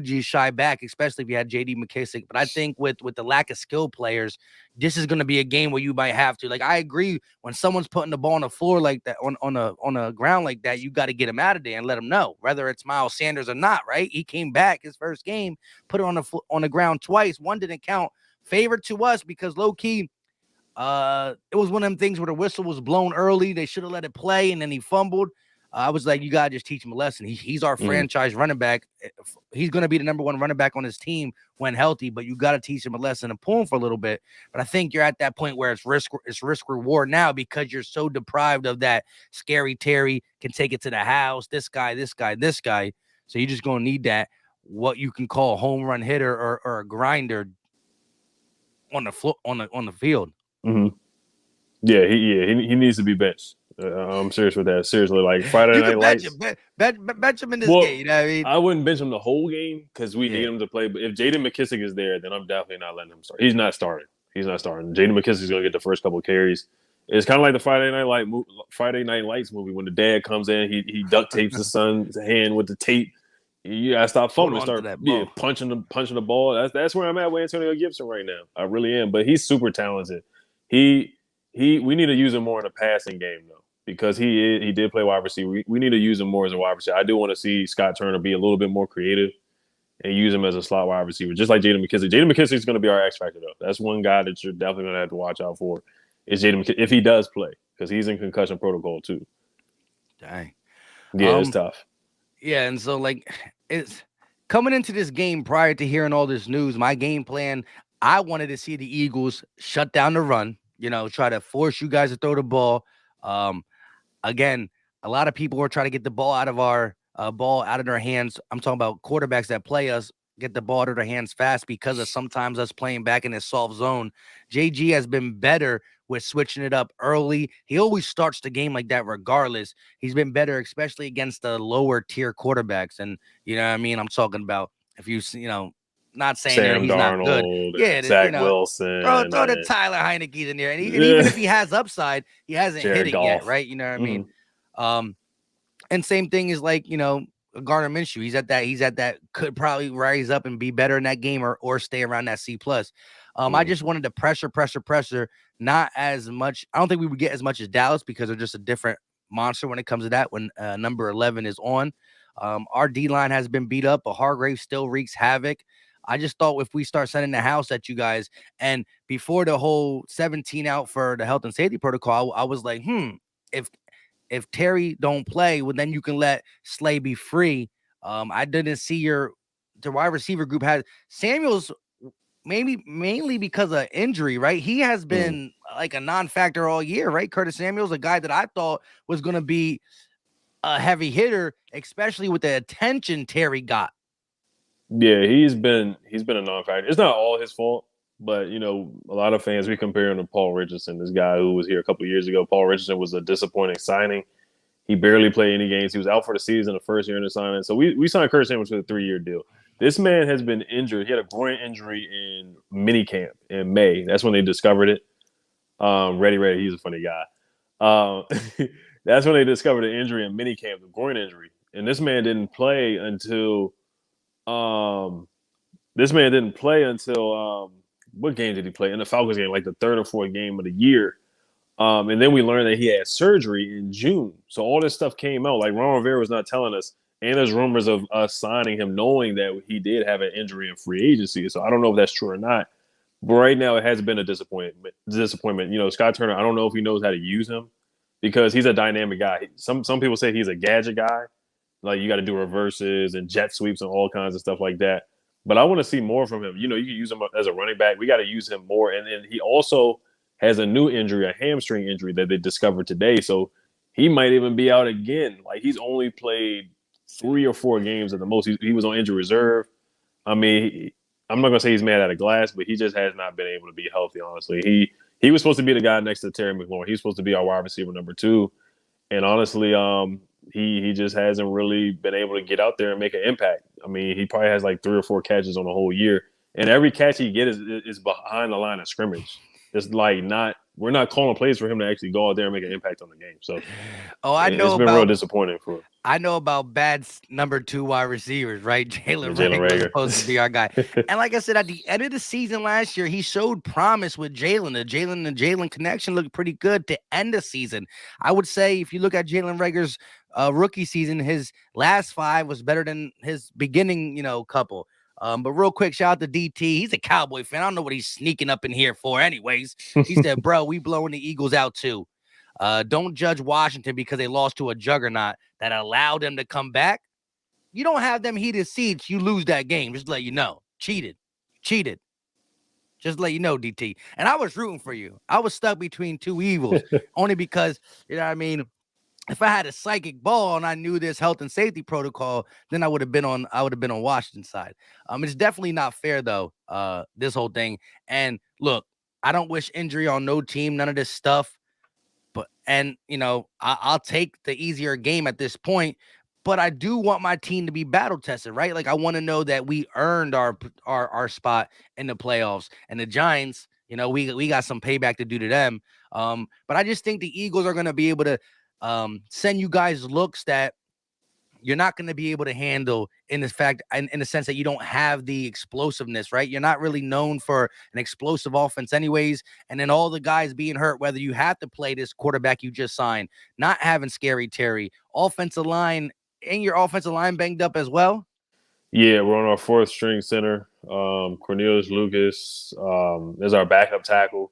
you shy back, especially if you had J.D. McKissic? But I think with the lack of skill players, this is going to be a game where you might have to. Like, I agree, when someone's putting the ball on the floor like that, on a ground like that, you got to get him out of there and let him know, whether it's Miles Sanders or not. Right? He came back his first game, put it on the ground twice. One didn't count. Favored to us because low key, it was one of them things where the whistle was blown early. They should have let it play, and then he fumbled. I was like, you gotta just teach him a lesson. He's our franchise running back. He's gonna be the number 1 running back on his team when healthy, but you gotta teach him a lesson and pull him for a little bit. But I think you're at that point where it's risk reward now because you're so deprived of that. Scary Terry can take it to the house. This guy. So you're just gonna need that, what you can call a home run hitter or a grinder on the floor on the field. Mm-hmm. Yeah, he needs to be benched. I'm serious with that. Seriously, like Friday Night Lights. Bench him in this game. You know what I mean? I wouldn't bench him the whole game because we need him to play. But if J.D. McKissic is there, then I'm definitely not letting him start. He's not starting. J.D. McKissic is going to get the first couple of carries. It's kind of like the Friday Night Lights movie when the dad comes in, he duct tapes his son's hand with the tape. You gotta stop fumbling, start punching the ball. That's where I'm at with Antonio Gibson right now. I really am. But he's super talented. We need to use him more in the passing game though. Because he did play wide receiver. We need to use him more as a wide receiver. I do want to see Scott Turner be a little bit more creative and use him as a slot wide receiver, just like J.D. McKissic. J.D. McKissic is going to be our X factor, though. That's one guy that you're definitely going to have to watch out for is J.D. McKissic, if he does play, because he's in concussion protocol, too. Dang. Yeah, it's tough. Yeah, and so like it's coming into this game prior to hearing all this news, my game plan, I wanted to see the Eagles shut down the run, try to force you guys to throw the ball. Um, Again, a lot of people are trying to get the ball out of their hands. I'm talking about quarterbacks that play us get the ball out of their hands fast because of sometimes us playing back in his soft zone. JG has been better with switching it up early. He always starts the game like that regardless. He's been better, especially against the lower tier quarterbacks. And you know what I mean? I'm talking about if not saying that Sam he's not good. Darnold Yeah, and Zach Wilson throw the and Tyler Heineke's in there. And even if he has upside, he hasn't hit Jared it yet, Goff. right? You know what I mean? Mm-hmm. And same thing is like, Gardner Minshew. He's at that could probably rise up and be better in that game or stay around that C plus. I just wanted to pressure, not as much. I don't think we would get as much as Dallas because they're just a different monster when it comes to that when number 11 is on. Our D line has been beat up, but Hargrave still wreaks havoc. I just thought if we start sending the house at you guys, and before the whole 17 out for the health and safety protocol, I was like, if Terry don't play, well, then you can let Slay be free. I didn't see the wide receiver group had Samuels maybe mainly because of injury, right? He has been like a non-factor all year, right? Curtis Samuels, a guy that I thought was going to be a heavy hitter, especially with the attention Terry got. Yeah, he's been a non-factor. It's not all his fault, but a lot of fans we compare him to Paul Richardson, this guy who was here a couple years ago. Paul Richardson was a disappointing signing. He barely played any games. He was out for the season the first year in the signing. So we signed Kurt Samuels with a 3-year deal. This man has been injured. He had a groin injury in minicamp in May. That's when they discovered it. Ready, he's a funny guy. Um, that's when they discovered the injury in minicamp, the groin injury. And um, this man didn't play until what game did he play? In the Falcons game, like the third or fourth game of the year. And then we learned that he had surgery in June. So all this stuff came out. Like Ron Rivera was not telling us. And there's rumors of us signing him knowing that he did have an injury in free agency. So I don't know if that's true or not. But right now it has been a disappointment. Scott Turner, I don't know if he knows how to use him because he's a dynamic guy. Some people say he's a gadget guy. Like you got to do reverses and jet sweeps and all kinds of stuff like that. But I want to see more from him. You can use him as a running back. We got to use him more. And then he also has a new injury, a hamstring injury that they discovered today. So he might even be out again. Like he's only played 3 or 4 games at the most. He was on injury reserve. I mean, I'm not gonna say he's mad out of glass, but he just has not been able to be healthy. Honestly, he was supposed to be the guy next to Terry McLaurin. He's supposed to be our wide receiver number 2, and honestly, he just hasn't really been able to get out there and make an impact. I mean, he probably has like 3 or 4 catches on the whole year, and every catch he gets is behind the line of scrimmage. It's like we're not calling plays for him to actually go out there and make an impact on the game. So Oh, it's been real disappointing for I know about bad number 2 wide receivers, right? Jalen Jalen Rager was Reagor. supposed to be our guy. And like I said, at the end of the season last year, he showed promise with Jalen. The Jalen connection looked pretty good to end the season. I would say if you look at Jalen Rager's rookie season, his last 5 was better than his beginning, couple. But real quick, shout out to DT. He's a Cowboy fan. I don't know what he's sneaking up in here for anyways. He said, bro, we blowing the Eagles out too. Don't judge Washington because they lost to a juggernaut that allowed them to come back. You don't have them heated seats, you lose that game. Just to let you know. Cheated. Just to let you know, DT. And I was rooting for you. I was stuck between 2 evils only because, you know what I mean? If I had a psychic ball and I knew this health and safety protocol, then I would have been on Washington's side. It's definitely not fair though, this whole thing. And look, I don't wish injury on no team, none of this stuff. I'll take the easier game at this point, but I do want my team to be battle tested, right? Like I want to know that we earned our spot in the playoffs. And the Giants, we got some payback to do to them. But I just think the Eagles are going to be able to send you guys looks that you're not going to be able to handle in the sense that you don't have the explosiveness, right? You're not really known for an explosive offense anyways. And then all the guys being hurt, whether you have to play this quarterback you just signed, not having Scary Terry, offensive line, and your offensive line banged up as well. Yeah, we're on our 4th string center. Cornelius Lucas is our backup tackle.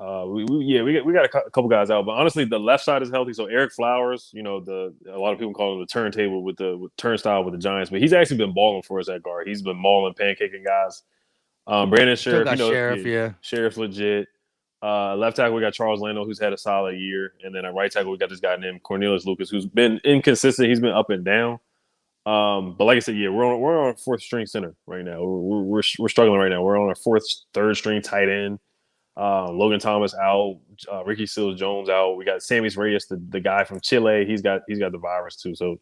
We got a couple guys out, but honestly, the left side is healthy. So Eric Flowers, a lot of people call him the turntable with turnstile with the Giants, but he's actually been balling for us at guard. He's been mauling, pancaking guys. Brandon Still Sheriff, got Sheriff, yeah, yeah. Sheriff's legit. Left tackle, we got Charles Leno, who's had a solid year, and then at right tackle, we got this guy named Cornelius Lucas, who's been inconsistent. He's been up and down. But like I said, yeah, we're on a fourth string center right now. We're struggling right now. We're on our third string tight end. Logan Thomas out, Ricky Seals Jones out. We got Sammy's Reyes, the guy from Chile. He's got the virus too. So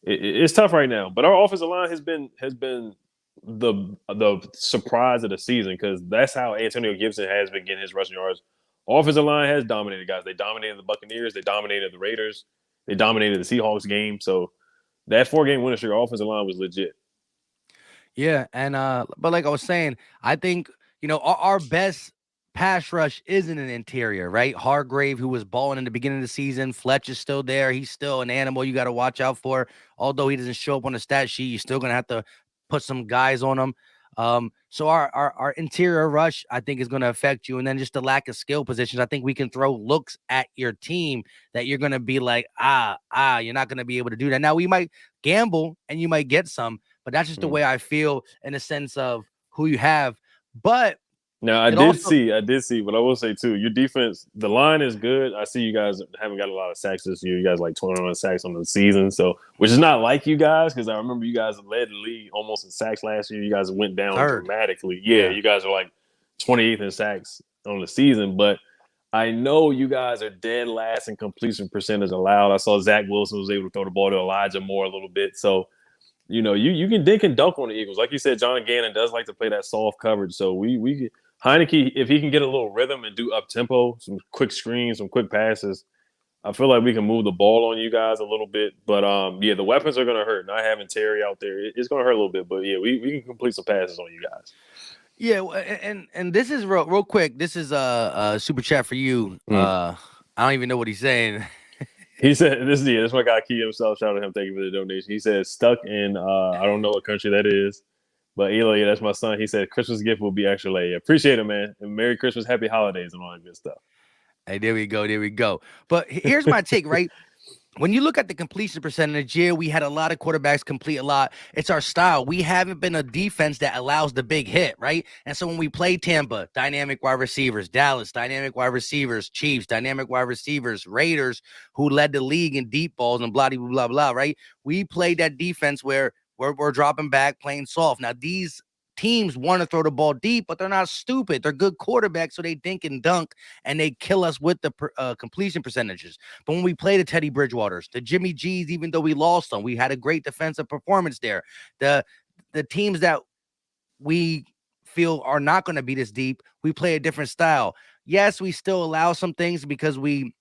it's tough right now. But our offensive line has been the surprise of the season because that's how Antonio Gibson has been getting his rushing yards. Offensive line has dominated guys. They dominated the Buccaneers. They dominated the Raiders. They dominated the Seahawks game. So that 4-game winning streak, our offensive line was legit. Yeah, and but like I was saying, I think our best pass rush isn't an interior, right? Hargrave, who was balling in the beginning of the season, Fletch is still there. He's still an animal you got to watch out for. Although he doesn't show up on the stat sheet, you're still gonna have to put some guys on him. So our interior rush, I think, is going to affect you, and then just the lack of skill positions. I think we can throw looks at your team that you're going to be like, you're not going to be able to do that. Now we might gamble and you might get some, but that's just the way I feel in the sense of who you have. But now it also I did see, but I will say too, your defense, the line is good. I see you guys haven't got a lot of sacks this year. You guys like 21 sacks on the season, so which is not like you guys because I remember you guys led the league almost in sacks last year. You guys went down third. dramatically. Yeah, you guys are like 28th in sacks on the season, but I know you guys are dead last in completion percentage allowed. I saw Zach Wilson was able to throw the ball to Elijah Moore a little bit, so you can dunk on the Eagles. Like you said, John Gannon does like to play that soft coverage. So we Heineke, if he can get a little rhythm and do up tempo, some quick screens, some quick passes, I feel like we can move the ball on you guys a little bit. But yeah, the weapons are gonna hurt. Not having Terry out there, it's gonna hurt a little bit. But yeah, we can complete some passes on you guys. Yeah, and this is real quick. This is a super chat for you. Mm. I don't even know what he's saying. He said, "This my guy Key himself. Shout out to him. Thank you for the donation." He said, "Stuck in I don't know what country that is, but Eli, that's my son." He said, "Christmas gift will be extra late." Appreciate it, man. And Merry Christmas, Happy Holidays, and all that good stuff. Hey, there we go. There we go. But here's my take, right? When you look at the completion percentage, yeah, we had a lot of quarterbacks complete a lot. It's our style. We haven't been a defense that allows the big hit, right? And so when we play Tampa, dynamic wide receivers, Dallas, dynamic wide receivers, Chiefs, dynamic wide receivers, Raiders, who led the league in deep balls and blah, blah, blah, blah, right? We played that defense where we're dropping back, playing soft. Now, these teams want to throw the ball deep, but they're not stupid. They're good quarterbacks, so they dink and dunk, and they kill us with the completion percentages. But when we play the Teddy Bridgewaters, the Jimmy G's, even though we lost them, we had a great defensive performance there. The teams that we feel are not going to be this deep, we play a different style. Yes, we still allow some things because we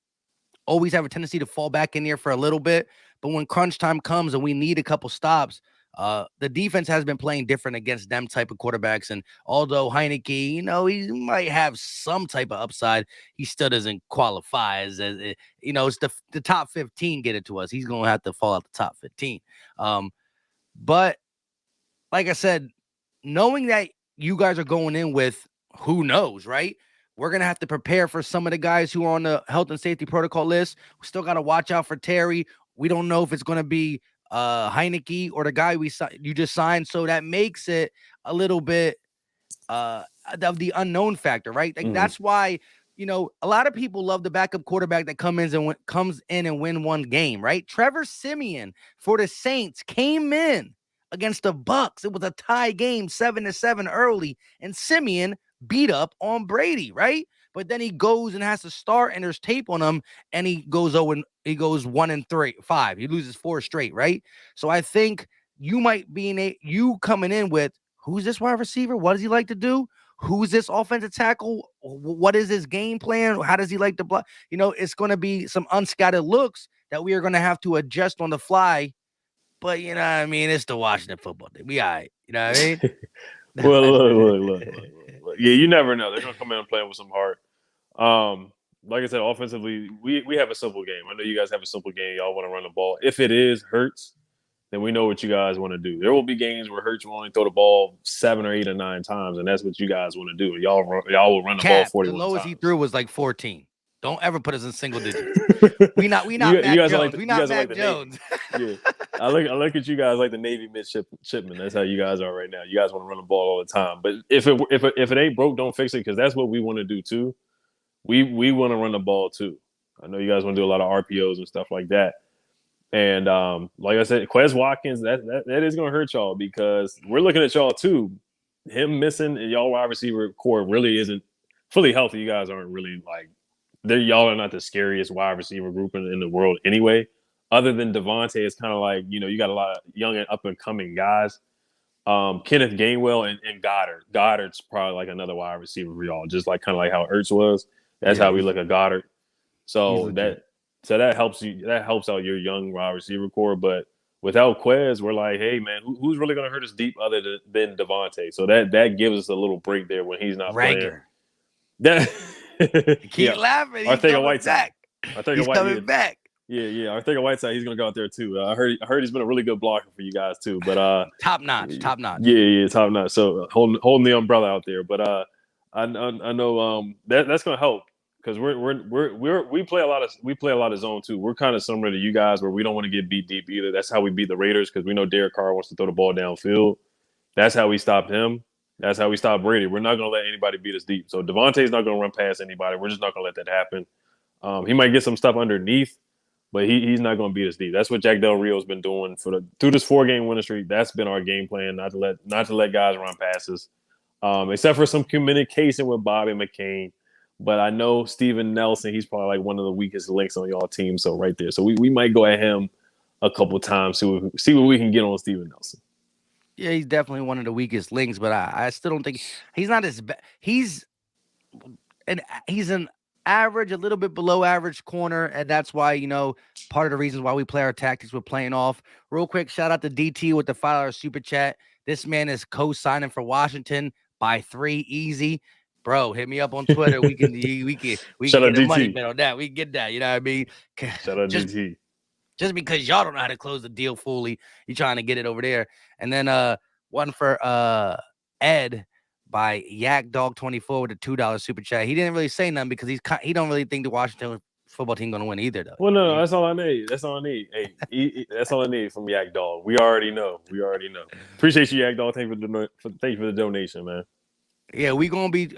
always have a tendency to fall back in there for a little bit. But when crunch time comes and we need a couple stops, the defense has been playing different against them type of quarterbacks. And although Heineke, he might have some type of upside, he still doesn't qualify as it's the top 15 get it to us. He's going to have to fall out the top 15. But like I said, knowing that you guys are going in with who knows, right? We're going to have to prepare for some of the guys who are on the health and safety protocol list. We still got to watch out for Terry. We don't know if it's going to be Heineke or the guy you just signed. So that makes it a little bit of the unknown factor, right? Like that's why, a lot of people love the backup quarterback that comes in and win one game, right? Trevor Siemian for the Saints came in against the Bucks. It was a tie game, 7-7 early, and Siemian beat up on Brady, right? But then he goes and has to start, and there's tape on him, and he goes 1-5. He loses 4 straight, right? So I think you might be you coming in with who's this wide receiver? What does he like to do? Who's this offensive tackle? What is his game plan? How does he like to block? It's going to be some unscattered looks that we are going to have to adjust on the fly. But you know what I mean? It's the Washington football team. We all right. You know what I mean? Well, look. Yeah, you never know. They're gonna come in and play with some heart. Like I said, offensively, we have a simple game. I know you guys have a simple game. Y'all want to run the ball. If it is Hurts, then we know what you guys want to do. There will be games where Hurts will only throw the ball 7 or 8 or 9 times, and that's what you guys want to do. Y'all will run the ball Cap, the 41 lowest he times. threw was like 14. Don't ever put us in single digits. We not You Mac guys are like Jones. We you not guys are like Mac the Navy. Jones. Yeah, I look at you guys like the Navy midshipmen. That's how you guys are right now. You guys want to run the ball all the time, but if it ain't broke, don't fix it, because that's what we want to do too. We want to run the ball too. I know you guys want to do a lot of RPOs and stuff like that. And like I said, Quez Watkins, that is going to hurt y'all, because we're looking at y'all too. Him missing y'all wide receiver core really isn't fully healthy. You guys aren't really like, y'all are not the scariest wide receiver group in the world anyway. Other than Devontae, it's kind of like, you got a lot of young and up and coming guys. Kenneth Gainwell and Goddard. Goddard's probably like another wide receiver for y'all, just like kind of like how Ertz was. That's Yeah, how we look at Goddard. he's So legit. that helps you. That helps out your young wide receiver core. But without Quez, we're like, hey man, who's really going to hurt us deep other than Devontae? So that gives us a little break there when he's not playing. Rager. That Keep yeah, laughing. our He's thing of coming Whiteside. back. Our thing of He's White, yeah, coming back. yeah. Our thing of Whiteside, he's going to go out there too. I heard he's been a really good blocker for you guys too. But Top notch. yeah, Top notch. yeah, top notch. So holding the umbrella out there. But I know that's gonna help, because we play a lot of zone too. We're kind of similar to you guys, where we don't want to get beat deep either. That's how we beat the Raiders, because we know Derek Carr wants to throw the ball downfield. That's how we stopped him. That's how we stopped Brady. We're not gonna let anybody beat us deep. So Devontae's not gonna run past anybody. We're just not gonna let that happen. He might get some stuff underneath, but he's not going to beat us deep. That's what Jack Del Rio's been doing through this 4-game winning streak. That's been our game plan, not to let guys run passes, except for some communication with Bobby McCain. But I know Steven Nelson, he's probably like one of the weakest links on y'all team. So right there, so we might go at him a couple times, see what we can get on Steven Nelson. Yeah, he's definitely one of the weakest links, but I still don't think he's not as bad. He's an average, a little bit below average corner, and that's why part of the reasons why we play our tactics we're playing off. Real quick, shout out to DT with the $5 super chat. This man is co-signing for Washington by 3 easy. Bro, hit me up on Twitter. We can Shout out get a money DT. bet on that. We can get that. You know what I mean? Shout out Just DT. just because y'all don't know how to close the deal fully, you trying to get it over there. And then one for Ed by Yak Dog 24 with a $2 super chat. He didn't really say nothing because he don't really think the Washington football team gonna win either though. Well, no, that's all I need. That's all I need. Hey, that's all I need from Yak Dog. We already know. Appreciate you, Yak Dog. Thank you for the donation, man. Yeah, we're gonna be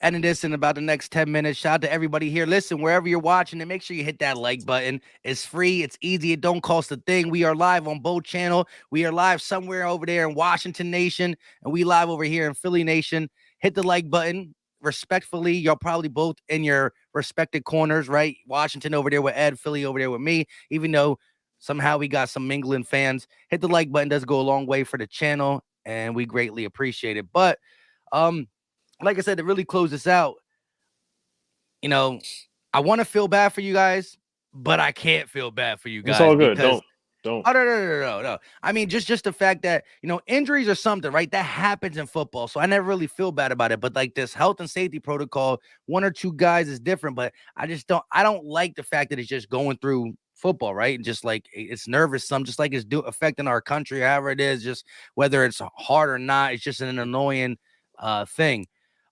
ending this in about the next 10 minutes. Shout out to everybody here. Listen, wherever you're watching, and make sure you hit that like button. It's free, it's easy, it don't cost a thing. We are live on both channel. We are live somewhere over there in Washington Nation, and we live over here in Philly Nation. Hit the like button. Respectfully, y'all probably both in your respected corners, right? Washington over there with Ed, Philly over there with me, even though somehow we got some mingling fans. Hit the like button, does go a long way for the channel, and we greatly appreciate it. But like I said, to really close this out, you know, I want to feel bad for you guys, but I can't feel bad for you It's guys all good. because Don't. oh no. I mean, just the fact that injuries are something, right? That happens in football, so I never really feel bad about it. But like this health and safety protocol, 1 or 2 guys is different. But I don't like the fact that it's just going through football, right? And just like it's nervous, just like it's affecting our country, however it is, just whether it's hard or not, it's just an annoying thing.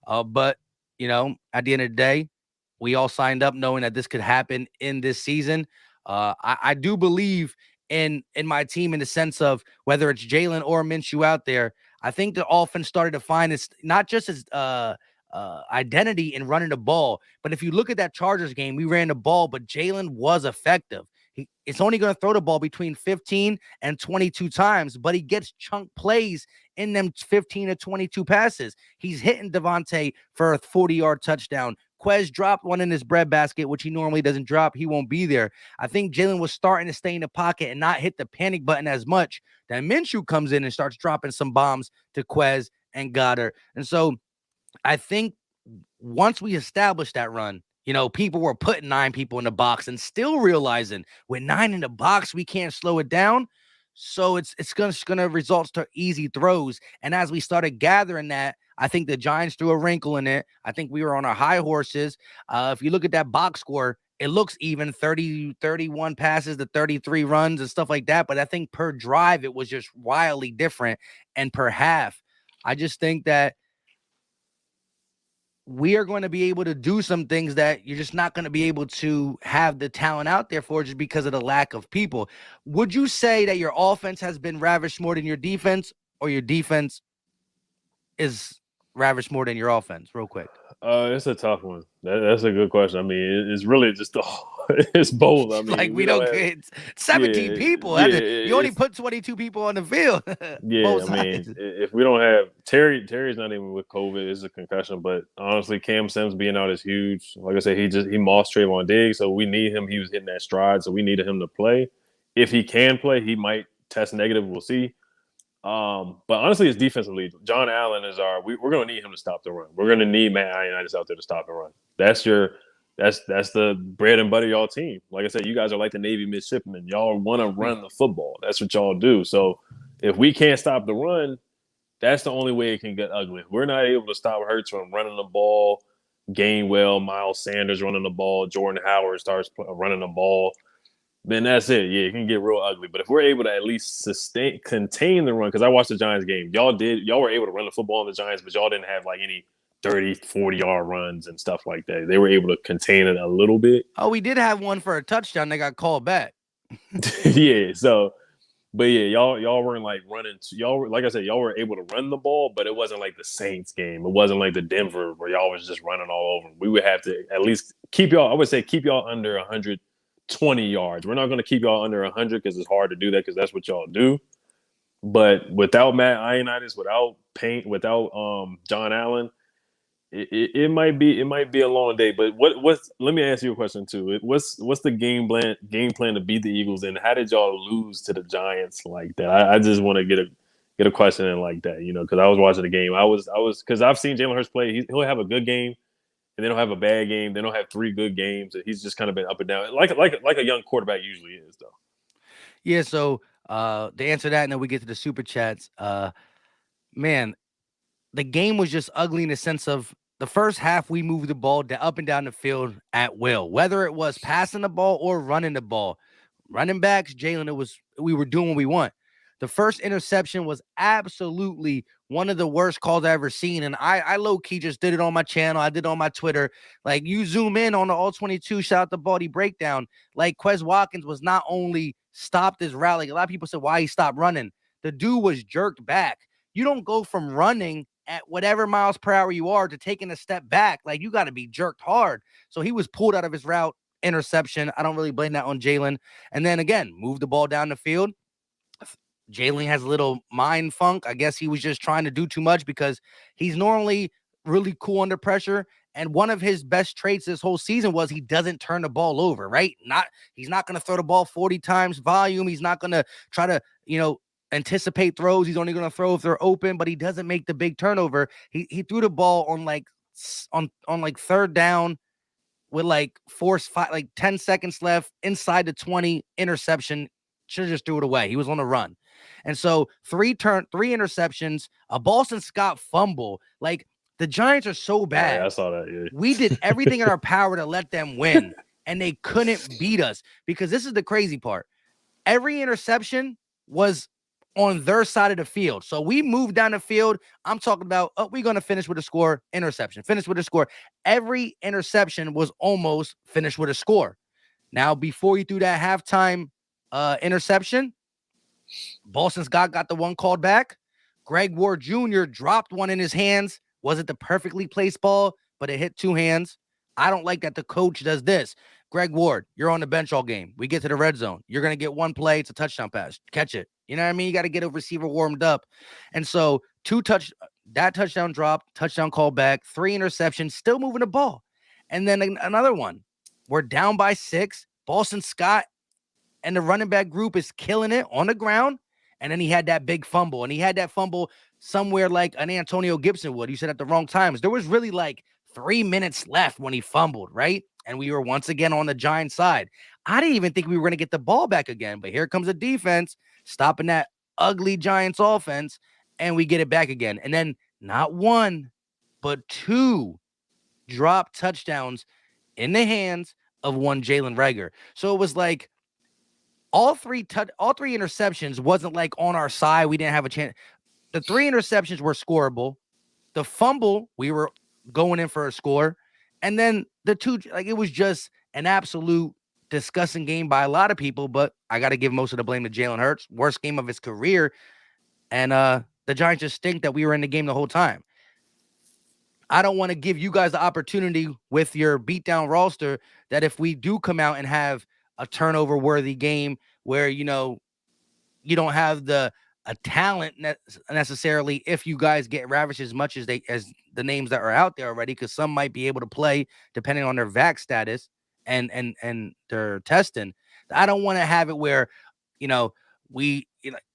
But at the end of the day, we all signed up knowing that this could happen in this season. I do believe in my team in the sense of whether it's Jalen or Minshew out there. I think the offense started to find its not just its identity in running the ball, but if you look at that Chargers game, we ran the ball, but Jalen was effective. It's only going to throw the ball between 15 and 22 times, but he gets chunk plays in them 15 to 22 passes. He's hitting Devontae for a 40-yard touchdown. Quez dropped one in his breadbasket, which he normally doesn't drop. He won't be there. I think Jalen was starting to stay in the pocket and not hit the panic button as much. Then Minshew comes in and starts dropping some bombs to Quez and Goddard. And so I think once we established that run, people were putting 9 people in the box and still realizing with 9 in the box, we can't slow it down. So it's gonna result to easy throws. And as we started gathering that, I think the Giants threw a wrinkle in it. I think we were on our high horses. If you look at that box score, it looks even 30, 31 passes to 33 runs and stuff like that. But I think per drive, it was just wildly different. And per half, I just think that we are going to be able to do some things that you're just not going to be able to have the talent out there for just because of the lack of people. Would you say that your offense has been ravished more than your defense, or your defense is ravished more than your offense? Real quick. It's a tough one. That's a good question. I mean, it's really just it's both. I Like, mean, we we don't don't have get 17 yeah people. yeah You only it's put 22 people on the field, yeah. both I mean, sides. if we don't have Terry's not even with COVID. It's a concussion. But honestly, Cam Sims being out is huge. Like I said, he mossed Trayvon Diggs, so we need him. He was hitting that stride, so we needed him to play. If he can play, he might test negative. We'll see. But honestly, it's defensively. John Allen is we're going to need him to stop the run. We're going to need Matt Ioannidis out there to stop and run. That's the bread and butter of y'all team. Like I said, you guys are like the Navy midshipmen. Y'all want to run the football. That's what y'all do. So if we can't stop the run, that's the only way it can get ugly. If we're not able to stop Hurts from running the ball, Gainwell, Miles Sanders running the ball, Jordan Howard starts running the ball, then that's it. Yeah, it can get real ugly. But if we're able to at least contain the run, because I watched the Giants game, y'all were able to run the football on the Giants, but y'all didn't have like any 30, 40-yard runs and stuff like that. They were able to contain it a little bit. Oh, we did have one for a touchdown. They got called back. Yeah, so but yeah, y'all weren't like running. Like I said, y'all were able to run the ball, but it wasn't like the Saints game. It wasn't like the Denver where y'all was just running all over. We would have to at least keep y'all. I would say keep y'all under 120 yards. We're not going to keep y'all under 100 because it's hard to do that because that's what y'all do. But without Matt Ioannidis, without Paint, without John Allen, it might be a long day. But what's let me ask you a question too. What's the game plan to beat the Eagles, and how did y'all lose to the Giants like that? I just want to get a question in like that, because I was watching the game. I was because I've seen Jalen Hurts play. He'll have a good game, and then he'll have a bad game. Then he'll have three good games. He's just kind of been up and down, like a young quarterback usually is, though. Yeah, so to answer that, and then we get to the super chats. Man, the game was just ugly in the sense of the first half we moved the ball up and down the field at will, whether it was passing the ball or running the ball. Running backs, Jalen, we were doing what we want. The first interception was absolutely one of the worst calls I ever seen. And I low-key just did it on my channel. I did it on my Twitter. Like, you zoom in on the all 22 shout out the Baldy breakdown. Like, Quez Watkins was not only stopped his route, like a lot of people said why he stopped running. The dude was jerked back. You don't go from running at whatever miles per hour you are to taking a step back. Like, you got to be jerked hard. So he was pulled out of his route, interception. I don't really blame that on Jalen. And then again, move the ball down the field. Jalen has a little mind funk. I guess he was just trying to do too much because he's normally really cool under pressure. And one of his best traits this whole season was he doesn't turn the ball over, right? He's not going to throw the ball 40 times volume. He's not going to try to, anticipate throws. He's only going to throw if they're open, but he doesn't make the big turnover. He threw the ball on like third down with like 10 seconds left inside the 20, interception. Should have just threw it away. He was on the run. And so three interceptions, a Boston Scott fumble. Like, the Giants are so Oh yeah, I bad. saw that. Yeah. We did everything in our power to let them win, and they couldn't beat us, because this is the crazy part. Every interception was on their side of the field. So we moved down the field. I'm talking about, we're going to finish with a score, interception, finish with a score. Every interception was almost finished with a score. Now, before you threw that halftime interception, Boston Scott got the one called back. Greg Ward Jr. dropped one in his hands. Was it the perfectly placed ball, but it hit two hands? I don't like that the coach does this. Greg Ward, you're on the bench all game. We get to the red zone. You're going to get one play. It's a touchdown pass. Catch it. You know what I mean? You got to get a receiver warmed up. And so that touchdown drop, touchdown call back, 3 interceptions, still moving the ball. And then another one. We're down by 6. Boston Scott and the running back group is killing it on the ground. And then he had that big fumble. And he had that fumble somewhere like an Antonio Gibson would. You said at the wrong times. There was really like 3 minutes left when he fumbled, right? And we were once again on the Giants side. I didn't even think we were going to get the ball back again. But here comes a defense stopping that ugly Giants offense. And we get it back again. And then not one, but 2 drop touchdowns in the hands of one Jalen Rager. So it was like all three interceptions wasn't like on our side. We didn't have a chance. The three interceptions were scoreable. The fumble, we were going in for a score. And then the two, like, it was just an absolute disgusting game by a lot of people. But I got to give most of the blame to Jalen Hurts. Worst game of his career. And the Giants just stink that we were in the game the whole time. I don't want to give you guys the opportunity with your beatdown roster that if we do come out and have a turnover worthy game where, you don't have the a talent necessarily if you guys get ravished as much as the names that are out there already, because some might be able to play depending on their vac status and their testing. I don't want to have it where, you know,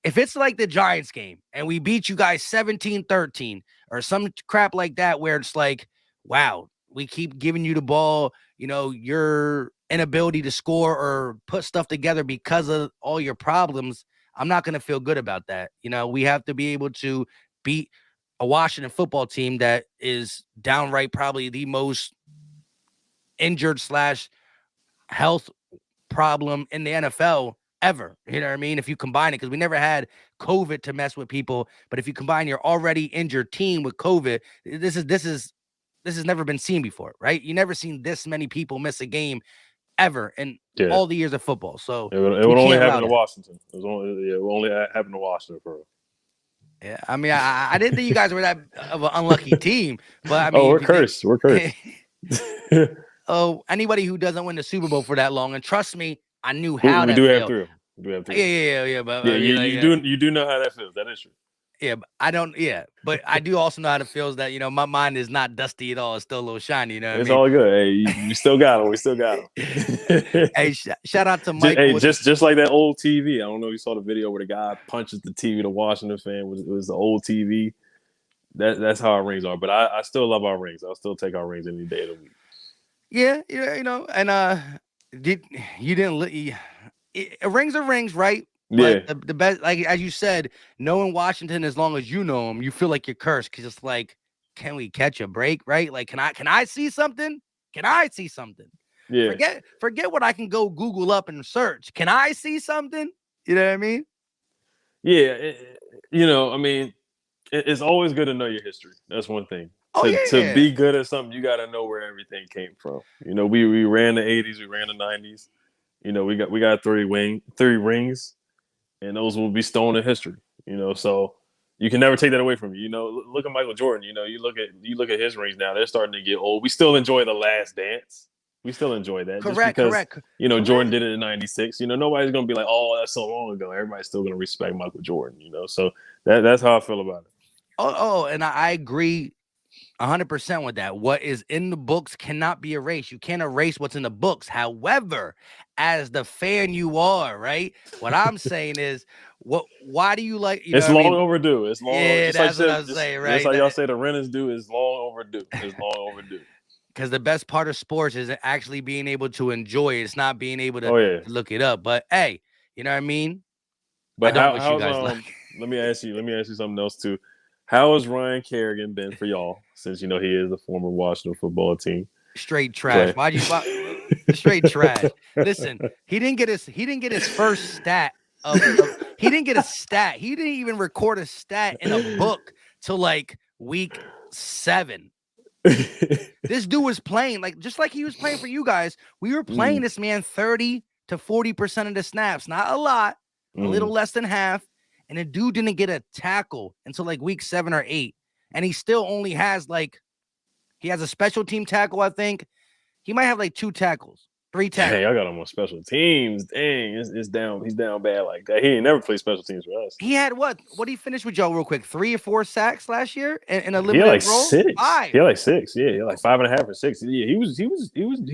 if it's like the Giants game and we beat you guys 17-13 or some crap like that, where it's like, wow, we keep giving you the ball, your inability to score or put stuff together because of all your problems, I'm not going to feel good about that. We have to be able to beat a Washington football team that is downright probably the most injured / health problem in the NFL ever. You know what I mean? If you combine it, because we never had COVID to mess with people, but if you combine your already injured team with COVID, this has never been seen before, right? You never seen this many people miss a game ever in Yeah. all the years of football. So it we would only can't happen allow to that. Washington. It would only happen to Washington for real. Yeah, I mean, I didn't think you guys were that of an unlucky team, but I Oh, mean, we're if you think, cursed. We're cursed. oh, anybody who doesn't win the Super Bowl for that long, and trust me, I knew we, how we that do have felt. three. We do have Yeah, three. yeah, yeah, yeah. But Yeah, I mean, like, you do know how that feels. That is true. yeah, but I don't. Yeah, but I do also know how it feels that my mind is not dusty at all. It's still a little shiny. You know what I It's mean? all good. Hey, you still got him. We still got him. Hey, shout out to Michael. Just like that old TV. I don't know if you saw the video where the guy punches the TV. The Washington fan was the old TV. That's how our rings are. But I still love our rings. I'll still take our rings any day of the week. Yeah, and did you didn't? Rings are rings, right? Yeah, But the best, like as you said, knowing Washington as long as you know him, you feel like you're cursed because it's like, can we catch a break, right? Like, can I see something? Can I see something? yeah, Forget what I can go Google up and search. Can I see something? You know what I mean? yeah. I mean, it's always good to know your history. That's one thing. Oh To yeah, be good at something, you got to know where everything came from. We ran the '80s, we ran the '90s. We got three rings, and those will be stone in history. So you can never take that away from you. Look at Michael Jordan. You look at his rings now; they're starting to get old. We still enjoy the Last Dance. We still enjoy that, just because correct. Jordan did it in '96. Nobody's gonna be like, "Oh, that's so long ago." Everybody's still gonna respect Michael Jordan. So that's how I feel about it. And I agree 100% with that. What is in the books cannot be erased. You can't erase what's in the books. However, as the fan you are, right? What I'm saying is, why do you like, It's what I long mean? overdue. It's long, Yeah, just like you that's what said, I'm saying, just right? like y'all say the rent is due. It's long overdue. It's long overdue. Because the best part of sports is actually being able to enjoy it. It's not being able to Oh yeah. look it up. But hey, you know what I mean? I But don't wish you how's guys luck. let me ask you something else too. How has Ryan Kerrigan been for y'all since he is the former Washington football team Straight trash. player? Straight trash? Listen, he didn't get his first stat he didn't get a stat. He didn't even record a stat in a book till like week 7. This dude was playing just like he was playing for you guys. We were playing this man 30 to 40% of the snaps, not a lot, a little less than half. And the dude didn't get a tackle until like week 7 or 8. And he still only has he has a special team tackle, I think. He might have like 2 tackles, 3 tackles. Hey, I got him on special teams. Dang, it's down. He's down bad like that. He ain't never played special teams for us. He had what? What did he finish with y'all real quick? 3 or 4 sacks last year in a He had like limited role? 6. 5. He had like 6. Yeah, he had like 5.5 or 6. Yeah, he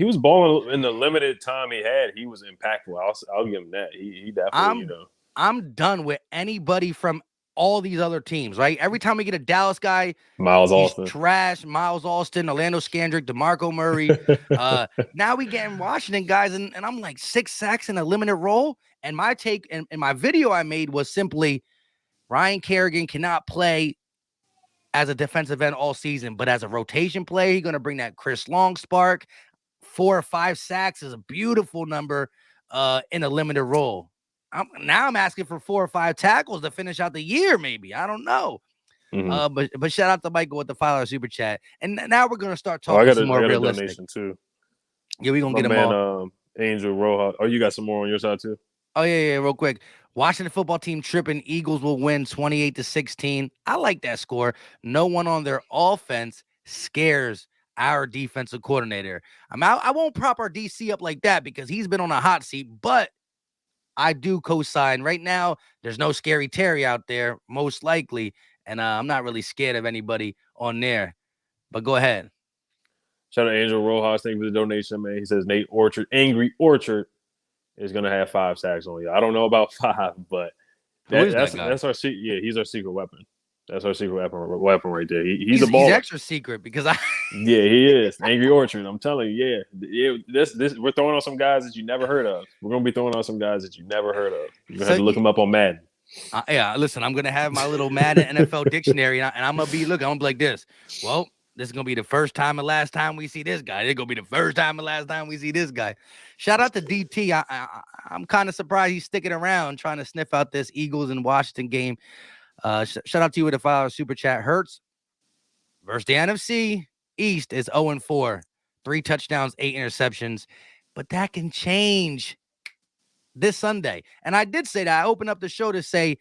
was balling in the limited time he had. He was impactful. I'll give him that. He definitely I'm done with anybody from all these other teams, right? Every time we get a Dallas guy, Miles he's Austin, trash. Miles Austin, Orlando Scandrick, DeMarco Murray. Now we getting Washington guys, and I'm like 6 sacks in a limited role. And my take and my video I made was simply Ryan Kerrigan cannot play as a defensive end all season, but as a rotation player, he's going to bring that Chris Long spark. 4 or 5 sacks is a beautiful number in a limited role. Now I'm asking for 4 or 5 tackles to finish out the year, maybe. I don't know. Mm-hmm. But shout out to Michael with the $5 super chat. And now we're gonna start Oh, I talking got some a more I got a realistic. donation too. Yeah, we're gonna My get them man, all. Angel Rojas. Oh, you got some more on your side too? Oh, yeah, real quick. Washington football team tripping. Eagles will win 28-16. I like that score. No one on their offense scares our defensive coordinator. I won't prop our DC up like that because he's been on a hot seat, but I do co-sign. Right now, there's no Scary Terry out there, most likely, and I'm not really scared of anybody on there. But go ahead. Shout out to Angel Rojas. Thank you for the donation, man. He says Nate Orchard, Angry Orchard, is gonna have 5 sacks on you. I don't know about 5, but Who is that guy? that's our yeah. He's our secret weapon. That's our secret weapon right there. He's a He's baller. extra secret because I Yeah, he is. Angry Orchard. I'm telling you, yeah. This we're throwing on some guys that you never heard of. We're gonna be throwing on some guys that you never heard of. You're gonna have so to look them up on Madden. yeah, listen, I'm gonna have my little Madden NFL dictionary, and I'm gonna be looking. I'm gonna be like this. Well, this is gonna be the first time and last time we see this guy. It's gonna be the first time and last time we see this guy. Shout out to DT. I'm kind of surprised he's sticking around, trying to sniff out this Eagles and Washington game. Shout out to you with a $5 super chat. Hurts versus the NFC East is 0-4, 3 touchdowns, 8 interceptions, but that can change this Sunday. And I did say that. I opened up the show to say,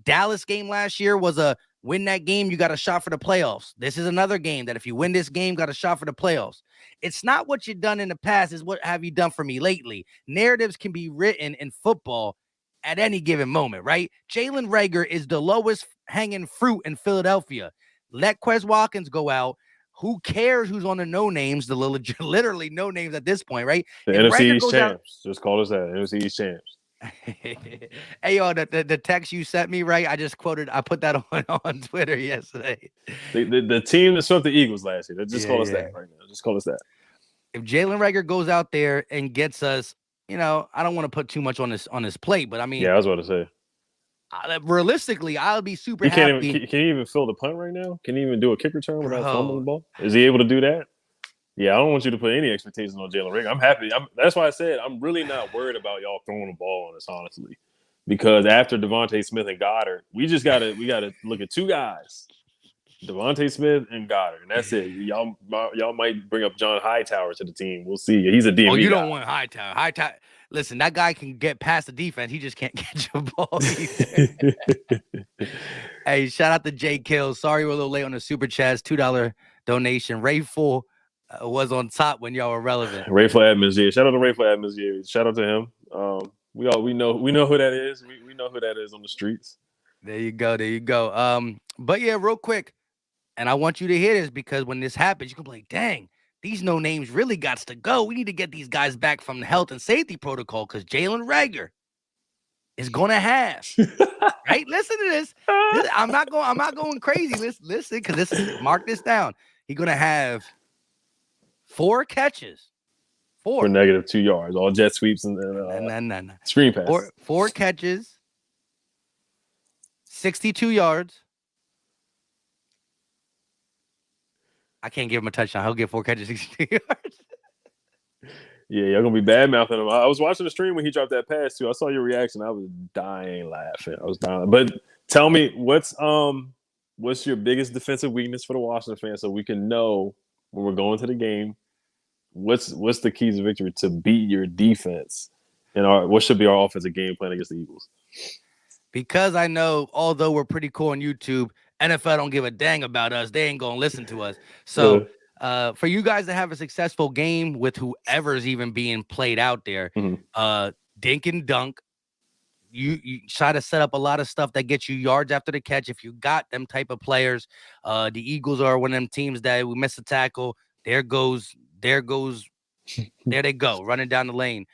Dallas game last year was a win that game, you got a shot for the playoffs. This is another game that if you win this game, got a shot for the playoffs. It's not what you've done in the past, is what have you done for me lately. Narratives can be written in football at any given moment, right? Jalen Reagor is the lowest hanging fruit in Philadelphia. Let Quez Watkins go out. Who cares who's on the no names, the literally no names at this point, right? The If NFC Reagor East goes out, champs. Just call us that. NFC East champs. hey, yo, the text you sent me, right? I put that on Twitter yesterday. The team that swept the Eagles last year. Just call us Yeah. that right now. Just call us that. If Jalen Reagor goes out there and gets us, I don't want to put too much on his plate, but I mean, Yeah, I was about to say. Realistically, I'll be super He can't happy. even. Can he even fill the punt right now? Can he even do a kick return without fumbling the ball? Is he able to do that? Yeah, I don't want you to put any expectations on Jalen Reagor. I'm happy. That's why I said I'm really not worried about y'all throwing the ball on us, honestly. Because after Devontae Smith and Goddard, we gotta look at 2 guys, Devontae Smith and Goddard, and that's it. Y'all might bring up John Hightower to the team. We'll see. He's a DMV Oh, you guy. don't want Hightower. Listen, that guy can get past the defense. He just can't catch a ball. Hey, shout out to Jay Kills. Sorry we're a little late on the super chats. $2 donation. Ray Full was on top when y'all were relevant. Ray for admins, yeah. Shout out to Ray for admins, yeah. Shout out to him. We know who that is. We know who that is on the streets. There you go. But yeah, real quick, and I want you to hear this because when this happens, you can be like, dang, these no names really got to go. We need to get these guys back from the health and safety protocol because Jalen Reagor is gonna have right. Listen to this. I'm not going crazy. Listen, because mark this down. He's gonna have 4 catches. 4 for -2 yards, all jet sweeps and screen pass. 4 catches, 62 yards. I can't give him a touchdown. He'll get 4 catches, 62 yards. Yeah, y'all gonna be bad mouthing him. I was watching the stream when he dropped that pass too. I saw your reaction. I was dying laughing. But tell me, what's your biggest defensive weakness for the Washington fans so we can know when we're going to the game? What's the keys to victory to beat your defense? And what should be our offensive game plan against the Eagles? Because I know, although we're pretty cool on YouTube, NFL don't give a dang about us. They ain't gonna listen to us. So for you guys to have a successful game with whoever's even being played out there, dink and dunk. You try to set up a lot of stuff that gets you yards after the catch. If you got them type of players, the Eagles are one of them teams that we miss a tackle. There they go, running down the lane,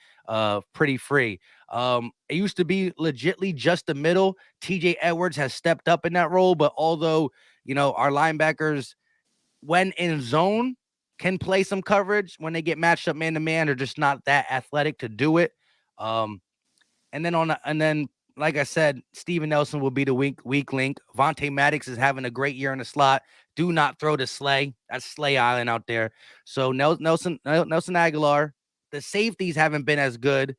pretty free. It used to be legitly just the middle. TJ Edwards has stepped up in that role, but although, our linebackers, when in zone, can play some coverage, when they get matched up man to man, they're just not that athletic to do it. And then, like I said, Steven Nelson will be the weak link. Vontae Maddox is having a great year in the slot. do not throw to Slay. That's Slay Island out there. So Nelson Aguilar, the safeties haven't been as good.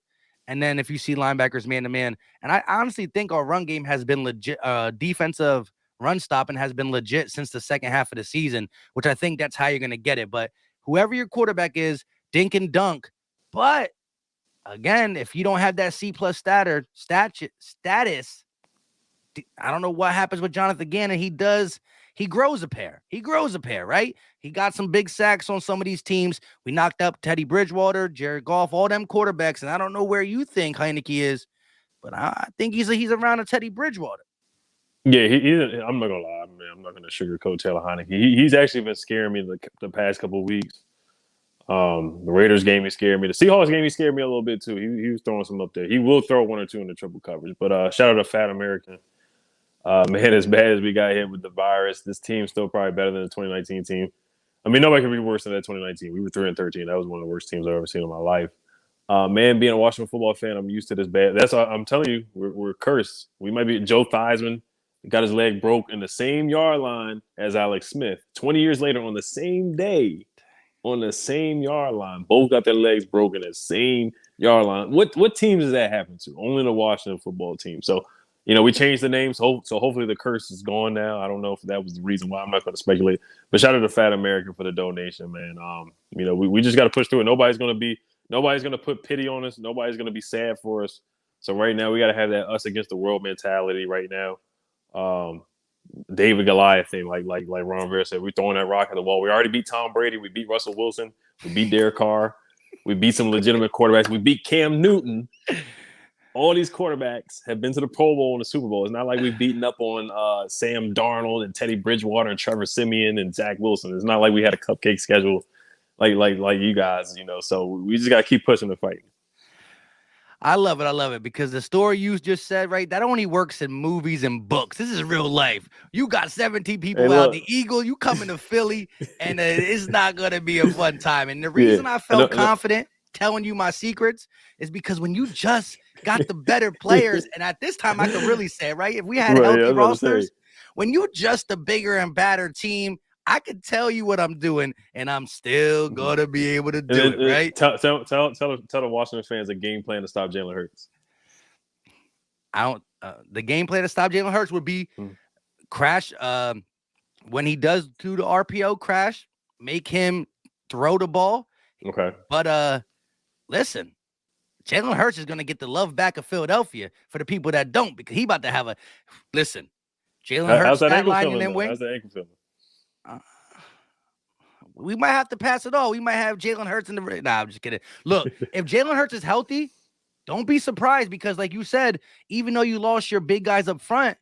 And then if you see linebackers man to man, and I honestly think our run game has been legit. Defensive run stopping has been legit since the second half of the season, which I think that's how you're going to get it. But whoever your quarterback is, dink and dunk. But again, if you don't have that C plus status, I don't know what happens with Jonathan Gannon. He grows a pair. Right? He got some big sacks on some of these teams. We knocked up Teddy Bridgewater, Jared Goff, all them quarterbacks. And I don't know where you think Heineke is, but I think he's around a Teddy Bridgewater. Yeah, I'm not gonna lie, man. I'm not gonna sugarcoat Taylor Heineke. He's actually been scaring me the past couple of weeks. The Raiders game, he scared me. The Seahawks game, he scared me a little bit too. He was throwing some up there. He will throw one or two in the triple coverage. But shout out to Fat American. Man, as bad as we got hit with the virus, this team's still probably better than the 2019 team. I mean, nobody can be worse than that 2019. We were 3-13. That was one of the worst teams I've ever seen in my life. Man, being a Washington football fan, I'm used to this bad. That's why I'm telling you, we're cursed. We might be Joe Theismann got his leg broke in the same yard line as Alex Smith. 20 years later, on the same day, on the same yard line, both got their legs broken at the same yard line. What teams does that happen to? Only the Washington football team. So, we changed the name, so hopefully the curse is gone now. I don't know if that was the reason why. I'm not going to speculate. But shout out to Fat American for the donation, man. We just got to push through it. Nobody's going to put pity on us. Nobody's going to be sad for us. So right now we got to have that us against the world mentality right now. David Goliath thing, like Ron Rivera said, we're throwing that rock at the wall. We already beat Tom Brady. We beat Russell Wilson. We beat Derek Carr. We beat some legitimate quarterbacks. We beat Cam Newton. All these quarterbacks have been to the Pro Bowl and the Super Bowl. It's not like we've beaten up on Sam Darnold and Teddy Bridgewater and Trevor Siemian and Zach Wilson. It's not like we had a cupcake schedule like you guys, So we just got to keep pushing the fight. I love it because the story you just said, right, that only works in movies and books. This is real life. You got 17 people out the Eagle, you come into Philly, and it's not going to be a fun time. And the reason I felt confident telling you my secrets is because when you just got the better players, and at this time I could really say, right, if we had healthy rosters, when you just a bigger and badder team, I could tell you what I'm doing, and I'm still gonna be able to do it, right? Tell the Washington fans a game plan to stop Jalen Hurts. The game plan to stop Jalen Hurts would be crash. When he does do the RPO crash, make him throw the ball. Okay. But listen, Jalen Hurts is gonna get the love back of Philadelphia for the people that don't, because he about to have Jalen Hurts stat line in them wing. How's that ankle feeling? We might have to pass it all. We might have Jalen Hurts in the. Nah, I'm just kidding. Look, if Jalen Hurts is healthy, don't be surprised, because, like you said, even though you lost your big guys up front,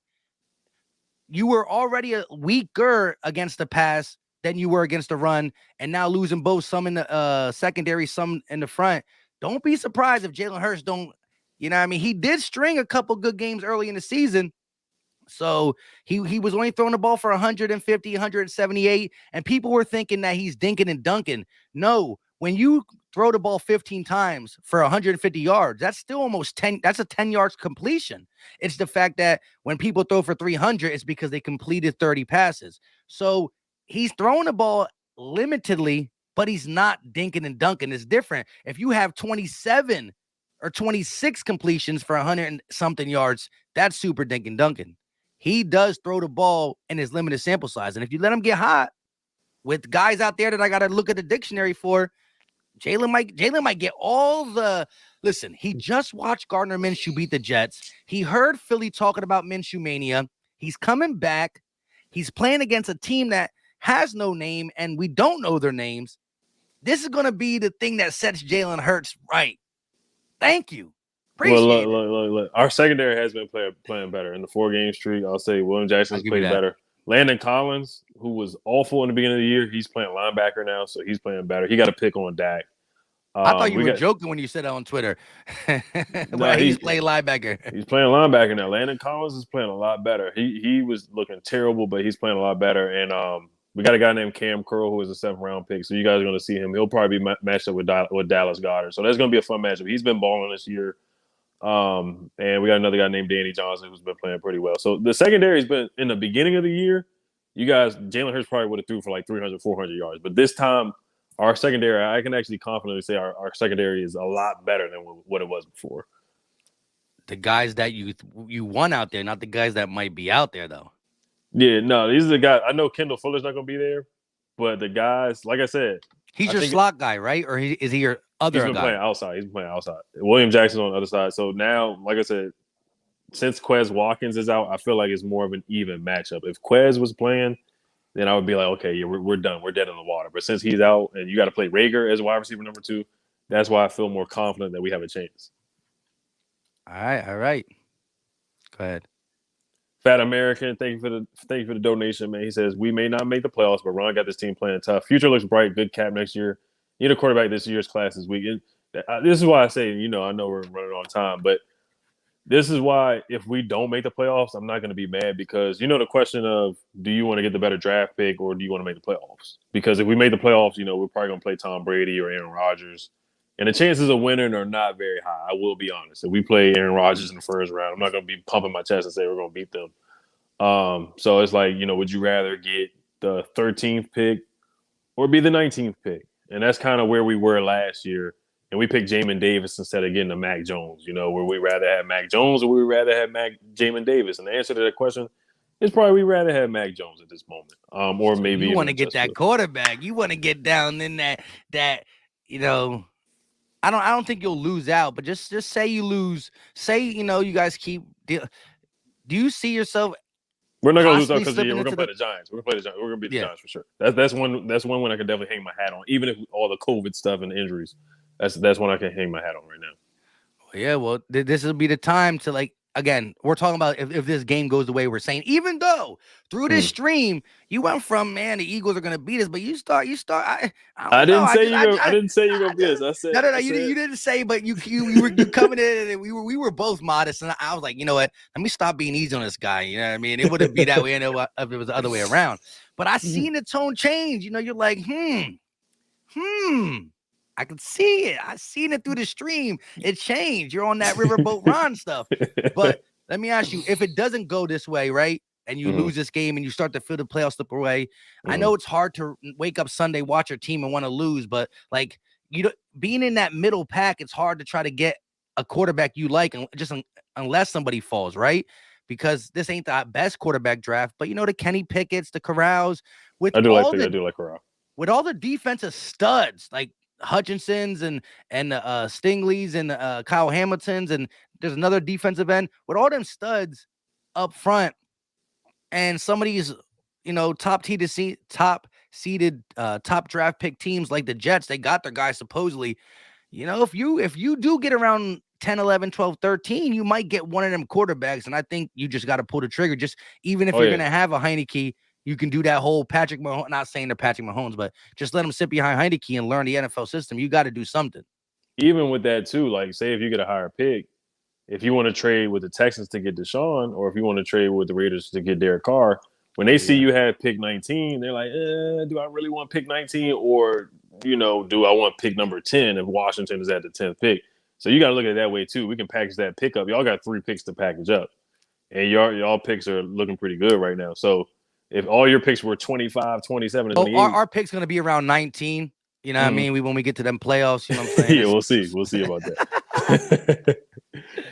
you were already weaker against the pass than you were against the run, and now losing both, some in the secondary, some in the front. Don't be surprised if Jalen Hurts don't. You know what I mean? He did string a couple good games early in the season. So he was only throwing the ball for 150, 178, and people were thinking that he's dinking and dunking. No, when you throw the ball 15 times for 150 yards, that's still almost 10. That's a 10 yards completion. It's the fact that when people throw for 300, it's because they completed 30 passes. So he's throwing the ball limitedly, but he's not dinking and dunking. It's different. If you have 27 or 26 completions for 100 and something yards, that's super dinking dunking. He does throw the ball in his limited sample size. And if you let him get hot with guys out there that I got to look at the dictionary for, Jalen might get all the. Listen, he just watched Gardner Minshew beat the Jets. He heard Philly talking about Minshew mania. He's coming back. He's playing against a team that has no name, and we don't know their names. This is going to be the thing that sets Jalen Hurts right. Thank you. Look. Our secondary has been playing better in the 4-game streak. I'll say William Jackson's played better. Landon Collins, who was awful in the beginning of the year, he's playing linebacker now, so he's playing better. He got a pick on Dak. I thought you were joking when you said that on Twitter. No, he's playing linebacker. He's playing linebacker now. Landon Collins is playing a lot better. He was looking terrible, but he's playing a lot better. And we got a guy named Cam Curl, who is a 7th-round pick, so you guys are going to see him. He'll probably be matched up with Dallas Goedert. So that's going to be a fun matchup. He's been balling this year. And we got another guy named Danny Johnson who's been playing pretty well. So the secondary has been, in the beginning of the year, you guys, Jalen Hurts probably would have threw for like 300, 400 yards. But this time, our secondary, I can actually confidently say our secondary is a lot better than what it was before. The guys that you want out there, not the guys that might be out there though. Yeah, no, these are the guys. I know Kendall Fuller's not going to be there, but the guys, like I said, He's I your think slot guy, right? Or is he your he's other been guy? playing outside. He's been playing outside. William Jackson on the other side. So now, like I said, since Quez Watkins is out, I feel like it's more of an even matchup. If Quez was playing, then I would be like, okay, yeah, we're done. We're dead in the water. But since he's out and you got to play Rager as wide receiver number 2, that's why I feel more confident that we have a chance. All right, all right. Go ahead. Fat American, thank you for the donation, man. He says we may not make the playoffs, but Ron got this team playing tough. Future looks bright. Good cap next year. Need a quarterback this year's class this week. This is why I say, I know we're running on time, but this is why if we don't make the playoffs, I'm not going to be mad because the question of do you want to get the better draft pick or do you want to make the playoffs? Because if we make the playoffs, we're probably going to play Tom Brady or Aaron Rodgers, and the chances of winning are not very high. I will be honest. If we play Aaron Rodgers in the first round, I'm not going to be pumping my chest and say we're going to beat them. So it's like, would you rather get the 13th pick or be the 19th pick? And that's kind of where we were last year. And we picked Jamin Davis instead of getting a Mac Jones, where we rather have Mac Jones or we rather have Jamin Davis. And the answer to that question is probably we rather have Mac Jones at this moment. Or So maybe you even want to get that quarterback. You want to get down in that I don't think you'll lose out, but just say you lose. Say, you guys keep do you see yourself we're not gonna lose out possibly because slipping we're into gonna play the the Giants. We're gonna play the Giants. We're gonna beat the yeah. Giants for sure. That's one when I can definitely hang my hat on, even if all the COVID stuff and injuries. That's one I can hang my hat on right now. Yeah, well, this will be the time to again, we're talking about if this game goes the way we're saying, even though through this stream, you went from man, the Eagles are gonna beat us, but you start I I don't know. didn't say I didn't say you're gonna beat us. I said No, you didn't say, but you were you coming in and we were both modest, and I was like, you know what? Let me stop being easy on this guy. You know what I mean? It wouldn't be that way if it was the other way around. But I seen the tone change. You're like, I can see it. I seen it through the stream. It changed. You're on that Riverboat Ron stuff. But let me ask you, if it doesn't go this way, right? And you lose this game and you start to feel the playoffs slip away. I know it's hard to wake up Sunday, watch your team and want to lose, but being in that middle pack, it's hard to try to get a quarterback you like unless somebody falls, right? Because this ain't the best quarterback draft, but the Kenny Pickett's, the Corrals, I do like Pickett. I do like Corral. With all the defensive studs like Hutchinson's and Stingley's and Kyle Hamilton's, and there's another defensive end with all them studs up front, and some of these top seeded top draft pick teams like the Jets, they got their guys supposedly. If you do get around 10, 11, 12, 13, you might get one of them quarterbacks, and I think you just got to pull the trigger. Just even if you're gonna have a Heineke, you can do that whole Patrick Mahomes, not saying they're Patrick Mahomes, but just let him sit behind Heineke and learn the NFL system. You got to do something. Even with that too, like say if you get a higher pick, if you want to trade with the Texans to get Deshaun, or if you want to trade with the Raiders to get Derek Carr, when they see you have pick 19, they're like, do I really want pick 19? Or, do I want pick number 10 if Washington is at the 10th pick? So you got to look at it that way too. We can package that pick up. Y'all got 3 picks to package up. And y'all picks are looking pretty good right now. So if all your picks were 25, 27, and 28. Our pick's going to be around 19. You know what I mean? When we get to them playoffs, you know what I'm saying? Yeah, we'll see. We'll see about that.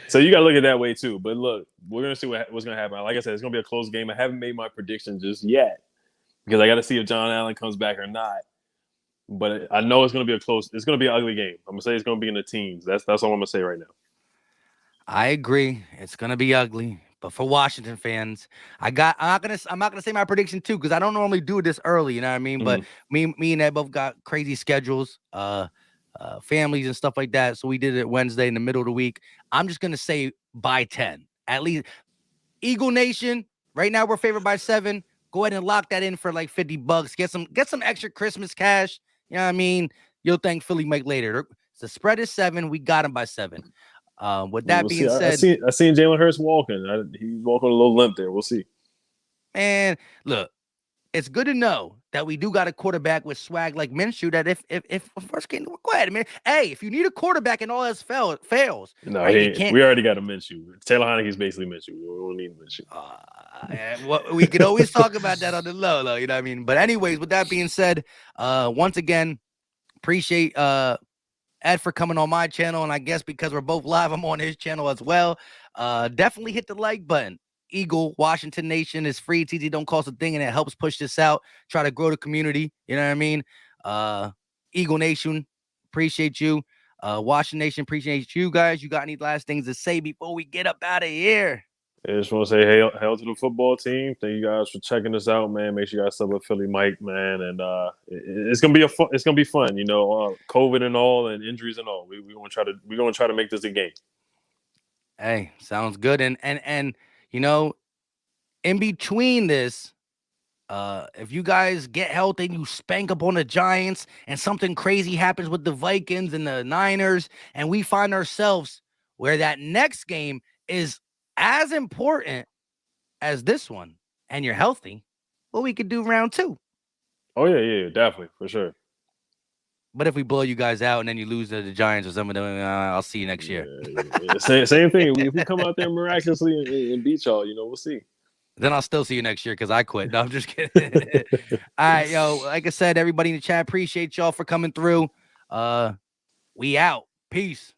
So you got to look at it that way too. But look, we're going to see what's going to happen. Like I said, it's going to be a close game. I haven't made my prediction just yet because I got to see if John Allen comes back or not. But I know it's going to be it's going to be an ugly game. I'm going to say it's going to be in the teens. That's all I'm going to say right now. I agree. It's going to be ugly. But for Washington fans, I'm not gonna say my prediction too, because I don't normally do this early, you know what I mean? But me and Ed both got crazy schedules, families and stuff like that. So we did it Wednesday in the middle of the week. I'm just gonna say by 10. At least Eagle Nation, right now we're favored by 7. Go ahead and lock that in for like $50. Get some extra Christmas cash. You know what I mean? You'll thank Philly Mike later. The spread is 7. We got him by 7. With that being said, I seen Jalen Hurts walking. He's walking a little limp there. We'll see. Man, look, it's good to know that we do got a quarterback with swag like Minshew. That if first game, go ahead, man. Hey, if you need a quarterback and all else fails, No, right? You he. can't. We already got a Minshew. Taylor Heineke's basically Minshew. We don't need Minshew. We could always talk about that on the low, you know what I mean? But anyways, with that being said, once again, appreciate Ed for coming on my channel, and I guess because we're both live, I'm on his channel as well. Definitely hit the like button. Eagle, Washington Nation is free. TT don't cost a thing, and it helps push this out. Try to grow the community. You know what I mean? Eagle Nation, appreciate you. Washington Nation, appreciate you guys. You got any last things to say before we get up out of here? I just want to say hail to the football team. Thank you guys for checking us out, man. Make sure you guys sub with Philly Mike, man. And it's gonna be it's gonna be fun, you know. COVID and all, and injuries and all. We're gonna try to make this a game. Hey, sounds good. And you know, in between this, if you guys get healthy and you spank up on the Giants and something crazy happens with the Vikings and the Niners, and we find ourselves where that next game is as important as this one, and you're healthy, well, we could do round 2. Oh yeah, definitely for sure. But if we blow you guys out and then you lose to the Giants or something, I'll see you next year. Yeah. Same thing. If we come out there miraculously and beat y'all, you know, we'll see. Then I'll still see you next year because I quit. No, I'm just kidding. All right, yo. Like I said, everybody in the chat, appreciate y'all for coming through. We out. Peace.